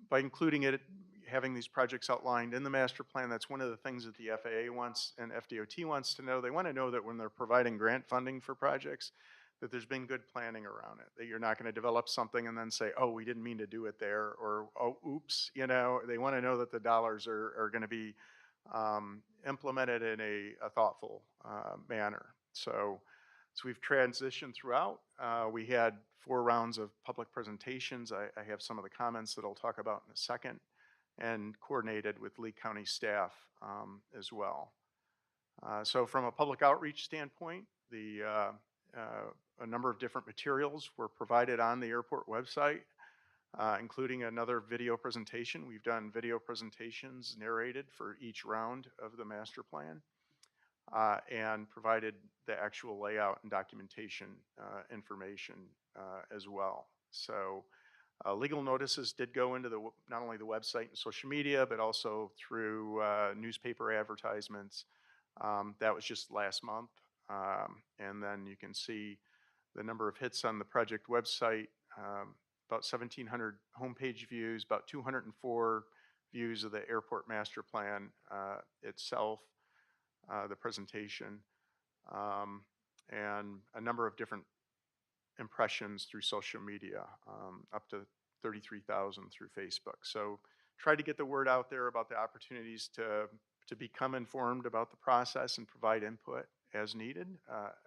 by including it, having these projects outlined in the master plan, that's one of the things that the FAA wants and FDOT wants to know. They want to know that when they're providing grant funding for projects, that there's been good planning around it, that you're not going to develop something and then say, oh, we didn't mean to do it there, or, oh, oops, you know. They want to know that the dollars are going to be implemented in a thoughtful manner. So we've transitioned throughout. We had 4 rounds of public presentations. I have some of the comments that I'll talk about in a second, and coordinated with Lee County staff as well. So from a public outreach standpoint, a number of different materials were provided on the airport website, including another video presentation. We've done video presentations narrated for each round of the master plan, and provided the actual layout and documentation information as well. So legal notices did go into not only the website and social media, but also through newspaper advertisements. That was just last month. And then you can see the number of hits on the project website, about 1,700 homepage views, about 204 views of the airport master plan itself, the presentation, and a number of different impressions through social media, up to 33,000 through Facebook. So try to get the word out there about the opportunities to become informed about the process and provide input as needed,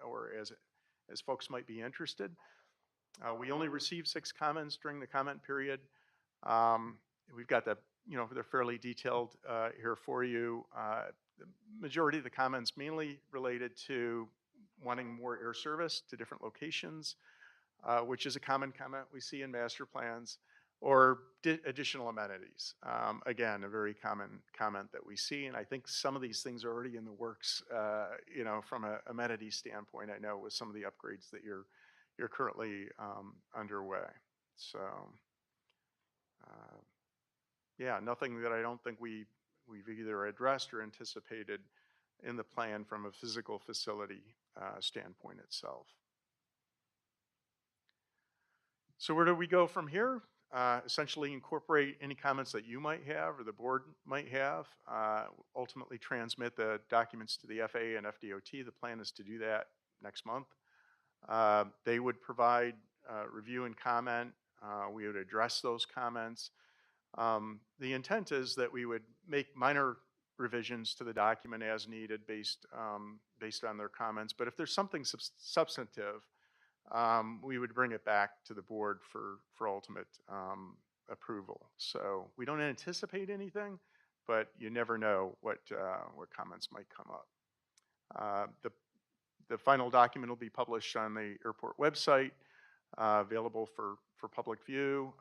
or as folks might be interested. We only received 6 comments during the comment period. We've got they're fairly detailed here for you. The majority of the comments mainly related to wanting more air service to different locations, which is a common comment we see in master plans, or additional amenities. Again, a very common comment that we see, and I think some of these things are already in the works, from an amenity standpoint, I know, with some of the upgrades that you're currently underway. So, yeah, nothing that I don't think we've either addressed or anticipated in the plan from a physical facility standpoint itself. So where do we go from here? Essentially incorporate any comments that you might have or the board might have, ultimately transmit the documents to the FAA and FDOT. The plan is to do that next month. They would provide review and comment. We would address those comments. The intent is that we would make minor revisions to the document as needed based on their comments. But if there's something substantive, we would bring it back to the board for ultimate approval. So we don't anticipate anything, but you never know what comments might come up. The final document will be published on the airport website, available for public view.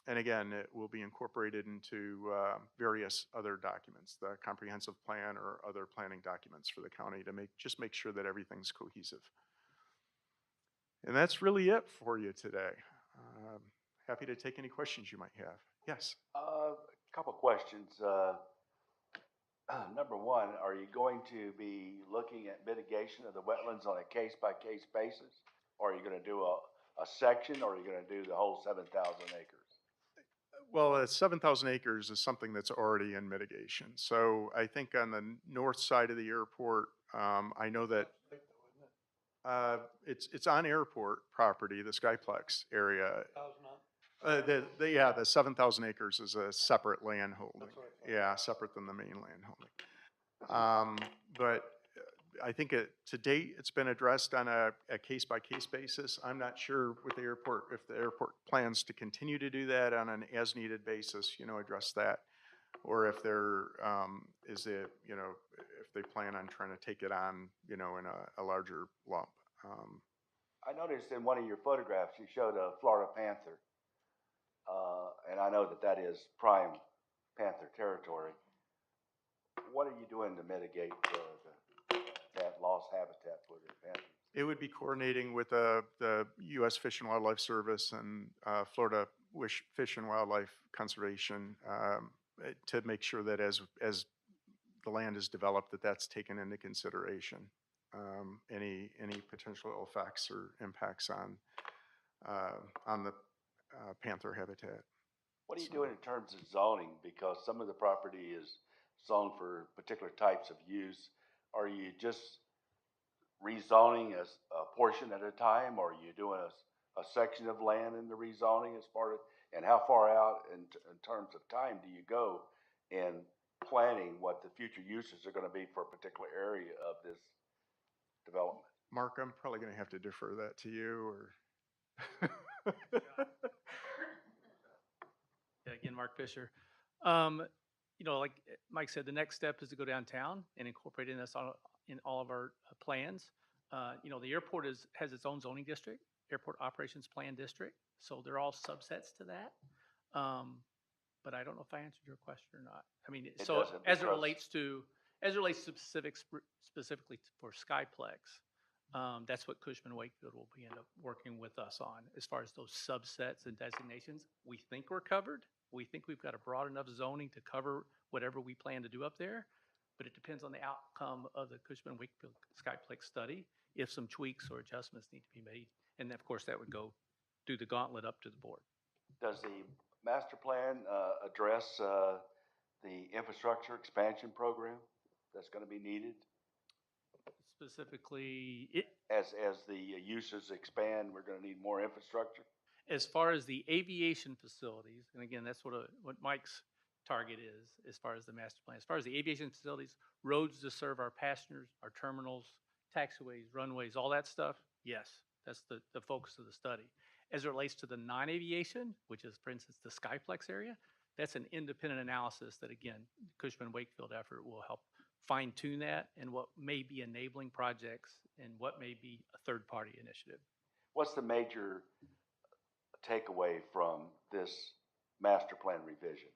And again, it will be incorporated into various other documents, the comprehensive plan or other planning documents for the county, to make sure that everything's cohesive. And that's really it for you today. Happy to take any questions you might have. Yes? A couple questions. Number one, are you going to be looking at mitigation of the wetlands on a case-by-case basis? Or are you going to do a section, or are you going to do the whole 7,000 acres? Well, 7,000 acres is something that's already in mitigation. So I think on the north side of the airport, I know that it's on airport property, the Skyplex area. The 7,000 acres is a separate land holding. Yeah, separate than the main land holding. But I think to date, it's been addressed on a case-by-case basis. I'm not sure with the airport, if the airport plans to continue to do that on an as-needed basis, address that. Or if there is if they plan on trying to take it on, in a larger lump. I noticed in one of your photographs, you showed a Florida panther. And I know that that is prime panther territory. What are you doing to mitigate that lost habitat for the panthers? It would be coordinating with the U.S. Fish and Wildlife Service and Florida Fish and Wildlife Conservation to make sure that as the land is developed, that's taken into consideration. Any potential effects or impacts on the panther habitat. What are you doing in terms of zoning? Because some of the property is zoned for particular types of use. Are you just rezoning as a portion at a time, or are you doing a section of land in the rezoning as part of, and how far out in terms of time do you go in planning what the future uses are going to be for a particular area of this development? Mark, I'm probably going to have to defer that to you, or. Yeah, again, Mark Fisher. Like Mike said, the next step is to go downtown and incorporate in all of our plans. The airport has its own zoning district, Airport Operations Plan District, so they're all subsets to that. But I don't know if I answered your question or not. I mean, so as it relates to specifically for Skyplex, that's what Cushman Wakefield will be end up working with us on as far as those subsets and designations. We think we're covered. We think we've got a broad enough zoning to cover whatever we plan to do up there, but it depends on the outcome of the Cushman Wakefield Skyplex study, if some tweaks or adjustments need to be made. And of course, that would go through the gauntlet up to the board. Does the master plan address the infrastructure expansion program that's going to be needed? Specifically, as the uses expand, we're going to need more infrastructure. As far as the aviation facilities, and again, that's what Mike's target is as far as the master plan. As far as the aviation facilities, roads to serve our passengers, our terminals, taxiways, runways, all that stuff, yes, that's the focus of the study. As it relates to the non-aviation, which is, for instance, the Skyplex area, that's an independent analysis that, again, Cushman Wakefield effort will help fine-tune that and what may be enabling projects and what may be a third-party initiative. What's the major takeaway from this master plan revision?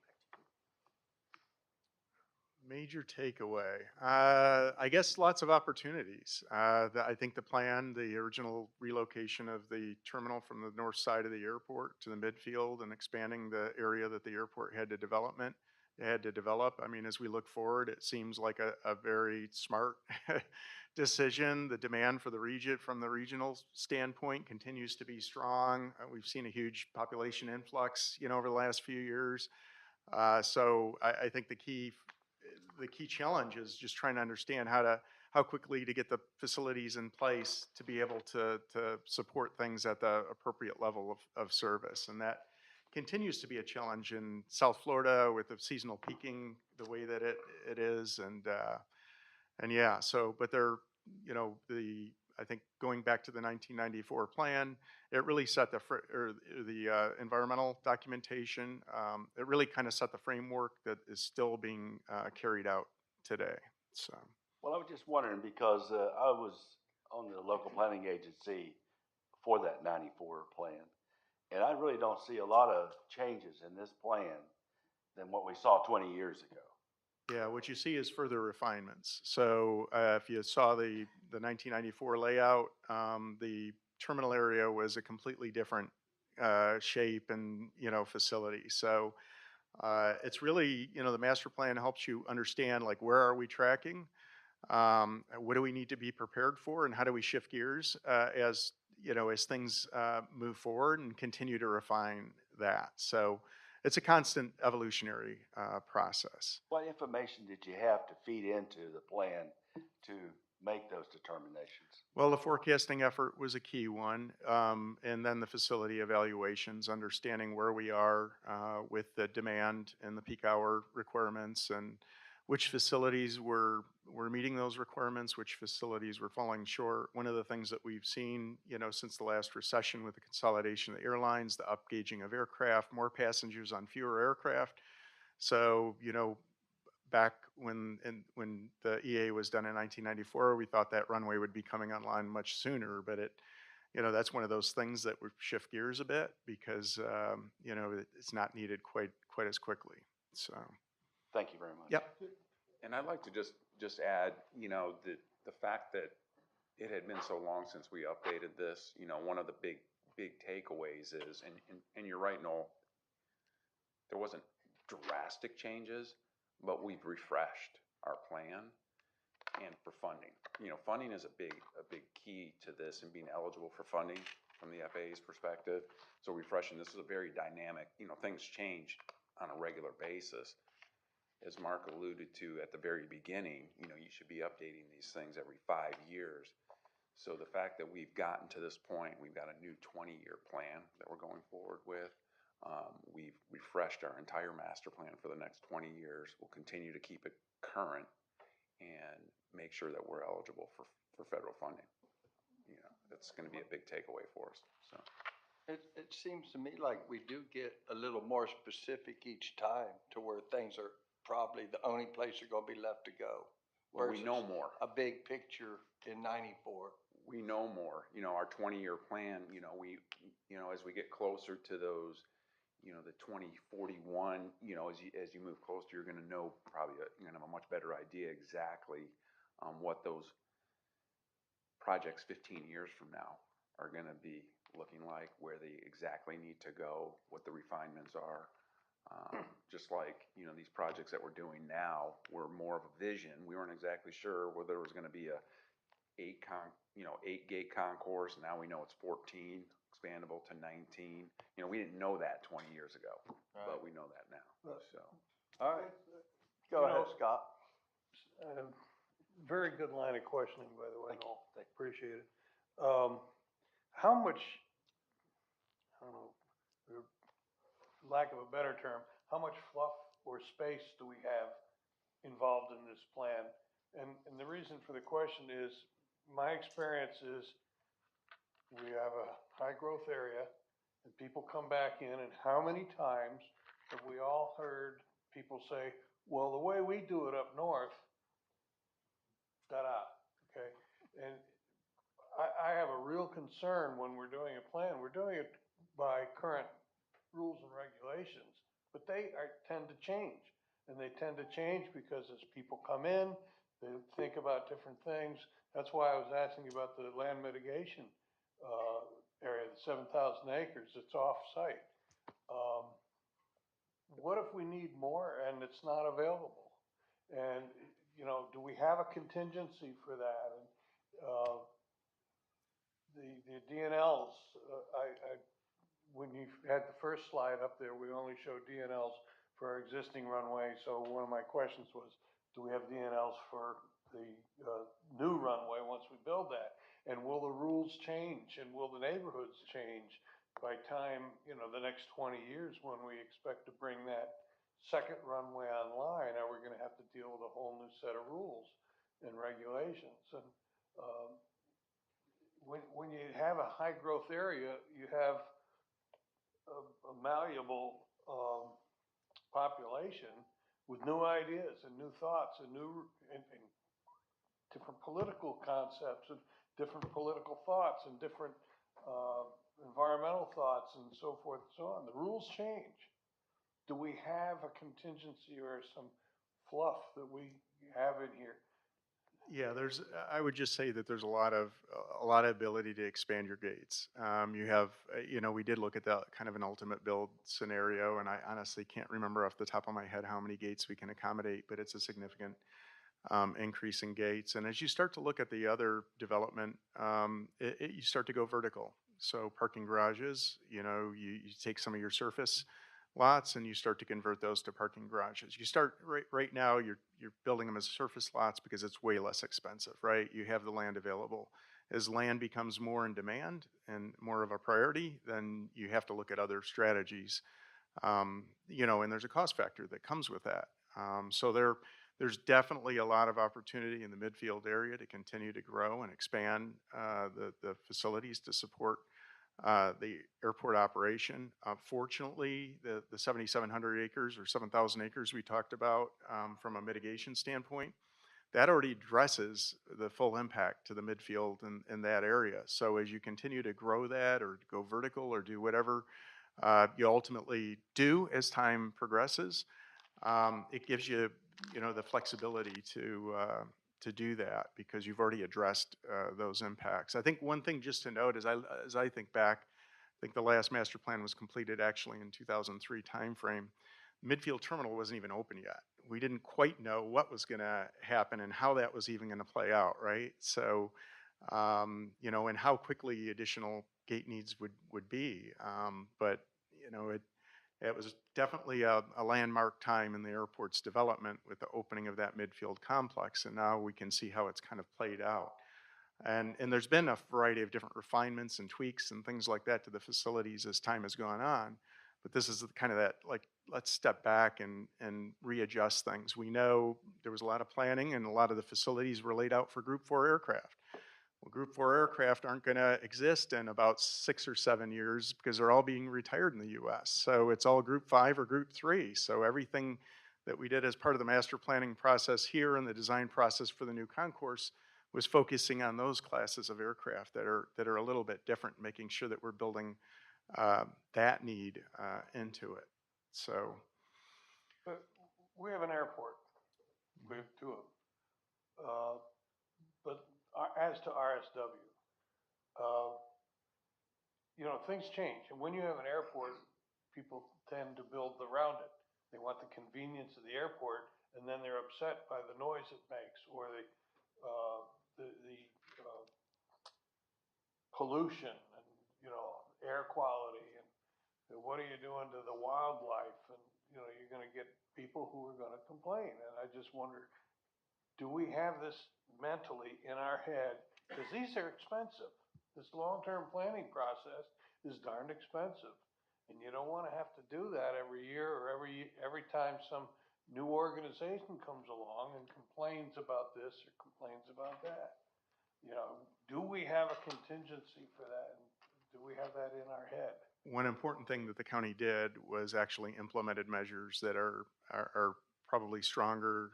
Major takeaway. I guess lots of opportunities. I think the original relocation of the terminal from the north side of the airport to the midfield and expanding the area that the airport had to develop. I mean, as we look forward, it seems like a very smart decision. The demand for the region from the regional standpoint continues to be strong. We've seen a huge population influx, over the last few years. So I think the key challenge is just trying to understand how quickly to get the facilities in place to be able to support things at the appropriate level of service. And that continues to be a challenge in South Florida with the seasonal peaking the way that it is. And yeah, so, but I think going back to the 1994 plan, it really set the environmental documentation. It really kind of set the framework that is still being carried out today. So. Well, I was just wondering because I was on the local planning agency for that 94 plan, and I really don't see a lot of changes in this plan than what we saw 20 years ago. Yeah, what you see is further refinements. So if you saw the 1994 layout, the terminal area was a completely different shape and facility. So it's really the master plan helps you understand like where are we tracking, what do we need to be prepared for, and how do we shift gears as things move forward and continue to refine that. So it's a constant evolutionary process. What information did you have to feed into the plan to make those determinations? Well, the forecasting effort was a key one, and then the facility evaluations, understanding where we are with the demand and the peak hour requirements, and which facilities were meeting those requirements, which facilities were falling short. One of the things that we've seen, since the last recession with the consolidation of the airlines, the upgauging of aircraft, more passengers on fewer aircraft. So, back when the EA was done in 1994, we thought that runway would be coming online much sooner, but that's one of those things that would shift gears a bit because, it's not needed quite as quickly. So, Thank you very much. yep. And I'd like to just add, the fact that it had been so long since we updated this, one of the big takeaways is, and you're right, Noel, there wasn't drastic changes, but we've refreshed our plan and for funding. Funding is a big key to this and being eligible for funding from the FAA's perspective. So refreshing, this is a very dynamic, things change on a regular basis. As Mark alluded to at the very beginning, you should be updating these things every 5 years. So the fact that we've gotten to this point, we've got a new 20-year plan that we're going forward with. We've refreshed our entire master plan for the next 20 years. We'll continue to keep it current and make sure that we're eligible for federal funding. That's going to be a big takeaway for us. So. It seems to me like we do get a little more specific each time to where things are probably the only place you're going to be left to go. Well, we know more. A big picture in 94. We know more. Our 20-year plan, as we get closer to those, the 2041, as you move closer, you're going to know you're going to have a much better idea exactly what those projects 15 years from now are going to be looking like, where they exactly need to go, what the refinements are. Just like, these projects that we're doing now were more of a vision. We weren't exactly sure whether it was going to be a 8-gate concourse. Now we know it's 14, expandable to 19. We didn't know that 20 years ago, but we know that now. So, All right. Go ahead, Scott. Very good line of questioning, by the way, Thank you. Noel. Appreciate it. How much, I don't know, for lack of a better term, how much fluff or space do we have involved in this plan? And the reason for the question is, my experience is we have a high growth area and people come back in, and how many times have we all heard people say, well, the way we do it up north, okay? And I have a real concern when we're doing a plan. We're doing it by current rules and regulations, but they tend to change. And they tend to change because as people come in, they think about different things. That's why I was asking about the land mitigation area, the 7,000 acres. It's off-site. What if we need more and it's not available? And, do we have a contingency for that? And the DNLs, when you had the first slide up there, we only showed DNLs for our existing runway. So one of my questions was, do we have DNLs for the new runway once we build that? And will the rules change and will the neighborhoods change by time, the next 20 years when we expect to bring that second runway online? Are we going to have to deal with a whole new set of rules and regulations? And when you have a high growth area, you have a malleable population with new ideas and new thoughts and and different political concepts and different political thoughts and different environmental thoughts and so forth and so on. The rules change. Do we have a contingency or some fluff that we have in here? Yeah, I would just say that there's a lot of ability to expand your gates. You have, we did look at that kind of an ultimate build scenario, and I honestly can't remember off the top of my head how many gates we can accommodate, but it's a significant increase in gates. And as you start to look at the other development, you start to go vertical. So parking garages, you take some of your surface lots and you start to convert those to parking garages. You start right now, you're building them as surface lots because it's way less expensive, right? You have the land available. As land becomes more in demand and more of a priority, then you have to look at other strategies. And there's a cost factor that comes with that. So there There's definitely a lot of opportunity in the midfield area to continue to grow and expand the facilities to support the airport operation. Fortunately, the 7,700 acres or 7,000 acres we talked about from a mitigation standpoint, that already addresses the full impact to the midfield in that area. So as you continue to grow that or go vertical or do whatever you ultimately do as time progresses, it gives you, the flexibility to do that because you've already addressed those impacts. I think one thing just to note as I think back, I think the last master plan was completed actually in 2003 timeframe. Midfield terminal wasn't even open yet. We didn't quite know what was going to happen and how that was even going to play out, right? So, and how quickly additional gate needs would be. But, it was definitely a landmark time in the airport's development with the opening of that midfield complex, and now we can see how it's kind of played out. And there's been a variety of different refinements and tweaks and things like that to the facilities as time has gone on. But this is kind of that, like, let's step back and readjust things. We know there was a lot of planning and a lot of the facilities were laid out for Group 4 aircraft. Well, Group 4 aircraft aren't going to exist in about 6 or 7 years because they're all being retired in the U.S. So it's all Group 5 or Group 3. So everything that we did as part of the master planning process here and the design process for the new concourse was focusing on those classes of aircraft that are a little bit different, making sure that we're building that need into it. So, But we have an airport. We have two of them. But as to RSW, things change. And when you have an airport, people tend to build around it. They want the convenience of the airport, and then they're upset by the noise it makes or the pollution and, air quality. And what are you doing to the wildlife? And, you're going to get people who are going to complain. And I just wonder, do we have this mentally in our head? Because these are expensive. This long-term planning process is darn expensive. And you don't want to have to do that every year or every time some new organization comes along and complains about this or complains about that. Do we have a contingency for that? And do we have that in our head? one important thing that the county did was actually implemented measures that are probably stronger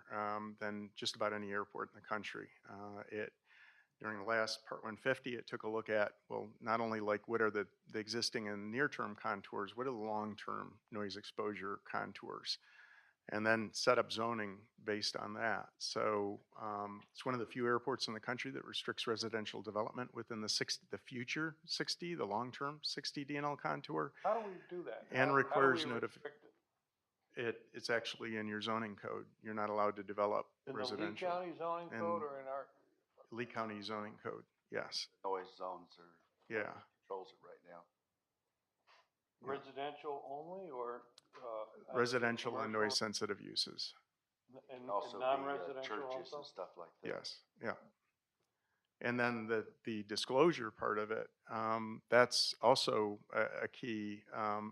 than just about any airport in the country. During the last Part 150, it took a look at, well, not only like what are the existing and near-term contours, what are the long-term noise exposure contours, and then set up zoning based on that. So it's one of the few airports in the country that restricts residential development within the future 60, the long-term 60 DNL contour. How do we do that? And requires notification. It's actually in your zoning code. You're not allowed to develop In residential. the Lee County zoning code or in our? Lee County zoning code, yes. Noise zones Yeah. controls it right now. Residential only or? Residential and commercial? noise sensitive uses. And Also non-residential churches also? and stuff like that. Yes, yeah. And then the disclosure part of it, that's also a key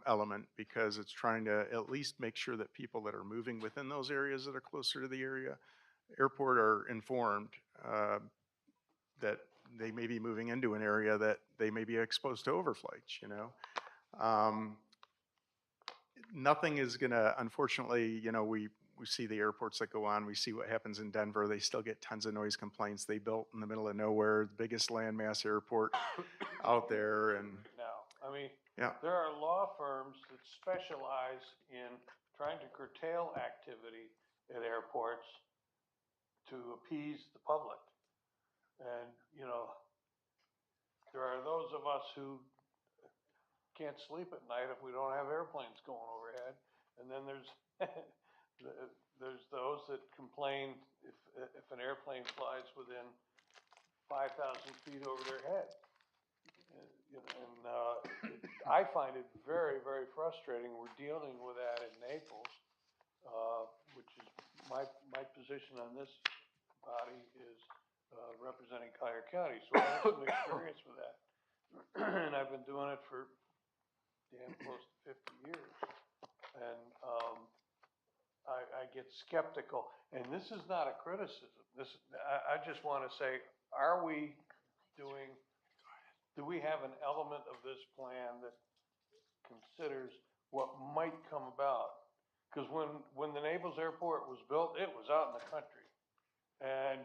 element because it's trying to at least make sure that people that are moving within those areas that are closer to the airport are informed that they may be moving into an area that they may be exposed to overflights, Nothing is gonna, unfortunately, we see the airports that go on, we see what happens in Denver, they still get tons of noise complaints. They built in the middle of nowhere, the biggest landmass airport out there, and Now, there are law firms that specialize in trying to curtail activity at airports to appease the public. And, there are those of us who can't sleep at night if we don't have airplanes going overhead. And then there's there's those that complain if an airplane flies within 5,000 feet over their head. I find it very, very frustrating. We're dealing with that in Naples, which is my position on this body is representing Collier County. So I have some experience with that. And I've been doing it for damn close to 50 years. And I get skeptical. And this is not a criticism. I just want to say, are we doing, do we have an element of this plan that considers what might come about? Because when the Naples Airport was built, it was out in the country. And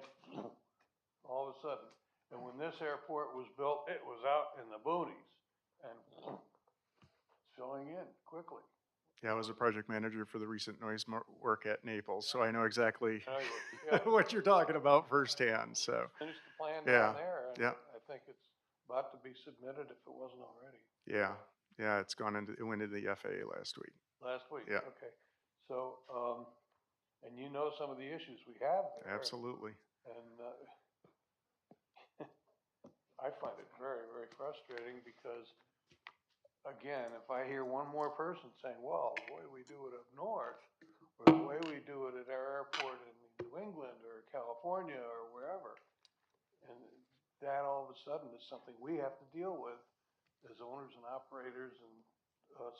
all of a sudden, and when this airport was built, it was out in the boonies. And it's filling in quickly. Yeah, I was a project manager for the recent noise work at Naples, so I know exactly Now you- yeah. what you're talking about firsthand, so. Finish the plan Yeah, down there, and yeah. I think it's about to be submitted if it wasn't already. Yeah, yeah, it went into the FAA last week. Last week? Yeah. Okay. So, and you know some of the issues we have there. Absolutely. And, I find it very, very frustrating because, again, if I hear one more person saying, well, the way we do it up north, or the way we do it at our airport in New England or California or wherever, and that all of a sudden is something we have to deal with as owners and operators and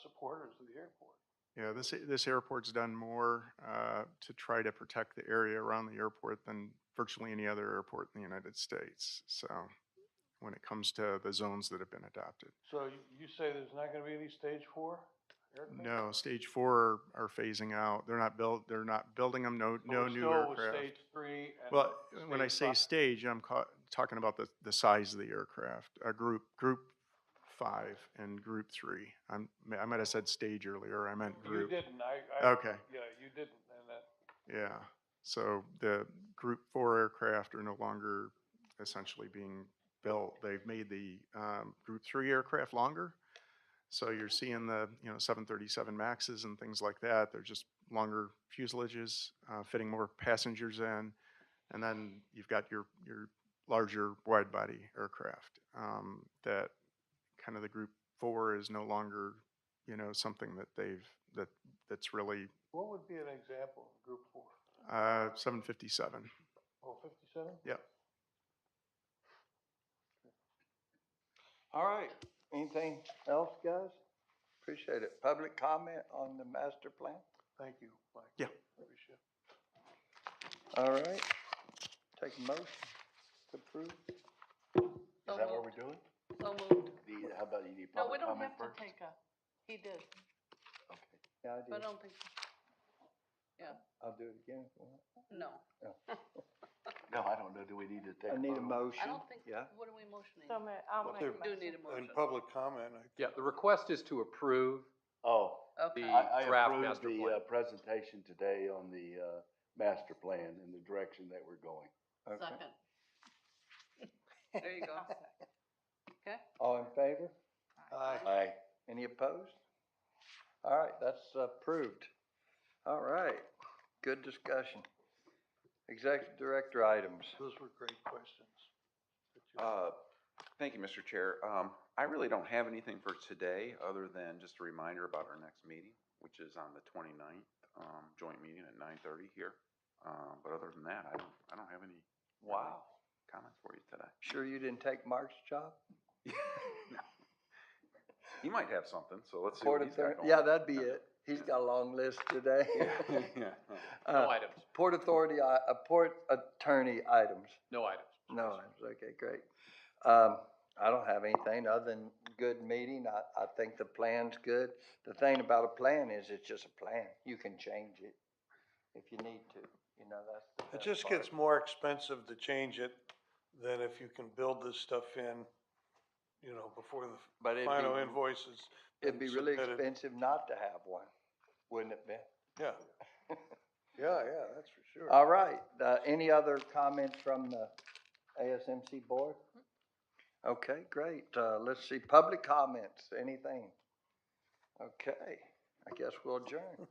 supporters of the airport. Yeah, this airport's done more to try to protect the area around the airport than virtually any other airport in the United States. So when it comes to the zones that have been adopted. So you say there's not gonna be any stage 4 aircraft? No, stage 4 are phasing out. They're not building them, no But we're new still with aircraft. stage 3 and. Well, when I say five? stage, I'm talking about the size of the aircraft, group 5 and group 3. I might have said stage earlier, I meant You group. didn't, Okay. Yeah, you didn't, and that, Yeah, so the group 4 aircraft are no longer essentially being built. They've made the group 3 aircraft longer. So you're seeing the 737 Maxes and things like that. They're just longer fuselages, fitting more passengers in, and then you've got your larger wide body aircraft. That kind of the group 4 is no longer something that's really what would be an example of group 4? 757. Oh, 57? Yep. All right, anything else, guys? Appreciate it. Public comment on the master plan? Thank you, Mike. Yeah. Appreciate it. All right, take a motion to approve. Is that what we're doing? So moved. How about you need No, we public don't comment have to first? take he did, Okay. Yeah, I but I did. don't think, I'll do it again if you want. no. No, I don't know. Do we need to take I a need a vote? motion. Yeah. What are we motioning? I'll make a Do need a In motion. public comment, Yeah, the request is to approve Oh, the Okay. I draft approve master the plan. presentation today on the master plan and the direction that we're going. Okay. Second. There you go. Okay. All in favor? Aye. Any opposed? All right, that's approved. All right, good discussion. Executive director items. those were great questions. Thank you, Mr. Chair. I really don't have anything for today, other than just a reminder about our next meeting, which is on the 29th, joint meeting at 9:30 here. But other than that, I don't have any Wow. comments for you today. Sure you didn't take Mark's job? No. He might have something, so let's see Port what he's got Authority, going. yeah, that'd be it. He's got a long list today. Yeah. No items, Port Authority, Port Attorney items. no items. No items, okay, great. I don't have anything other than good meeting. I think the plan's good. The thing about a plan is it's just a plan. You can change it if you need to, that's the It best just part. gets more expensive to change it than if you can build this stuff in, before But the it'd final be- invoice is It'd be really submitted. expensive not to have one, wouldn't it be? Yeah. Yeah, that's for sure. All right, any other comments from the ASMC board? Okay, great. Let's see, public comments, anything? Okay, I guess we'll adjourn.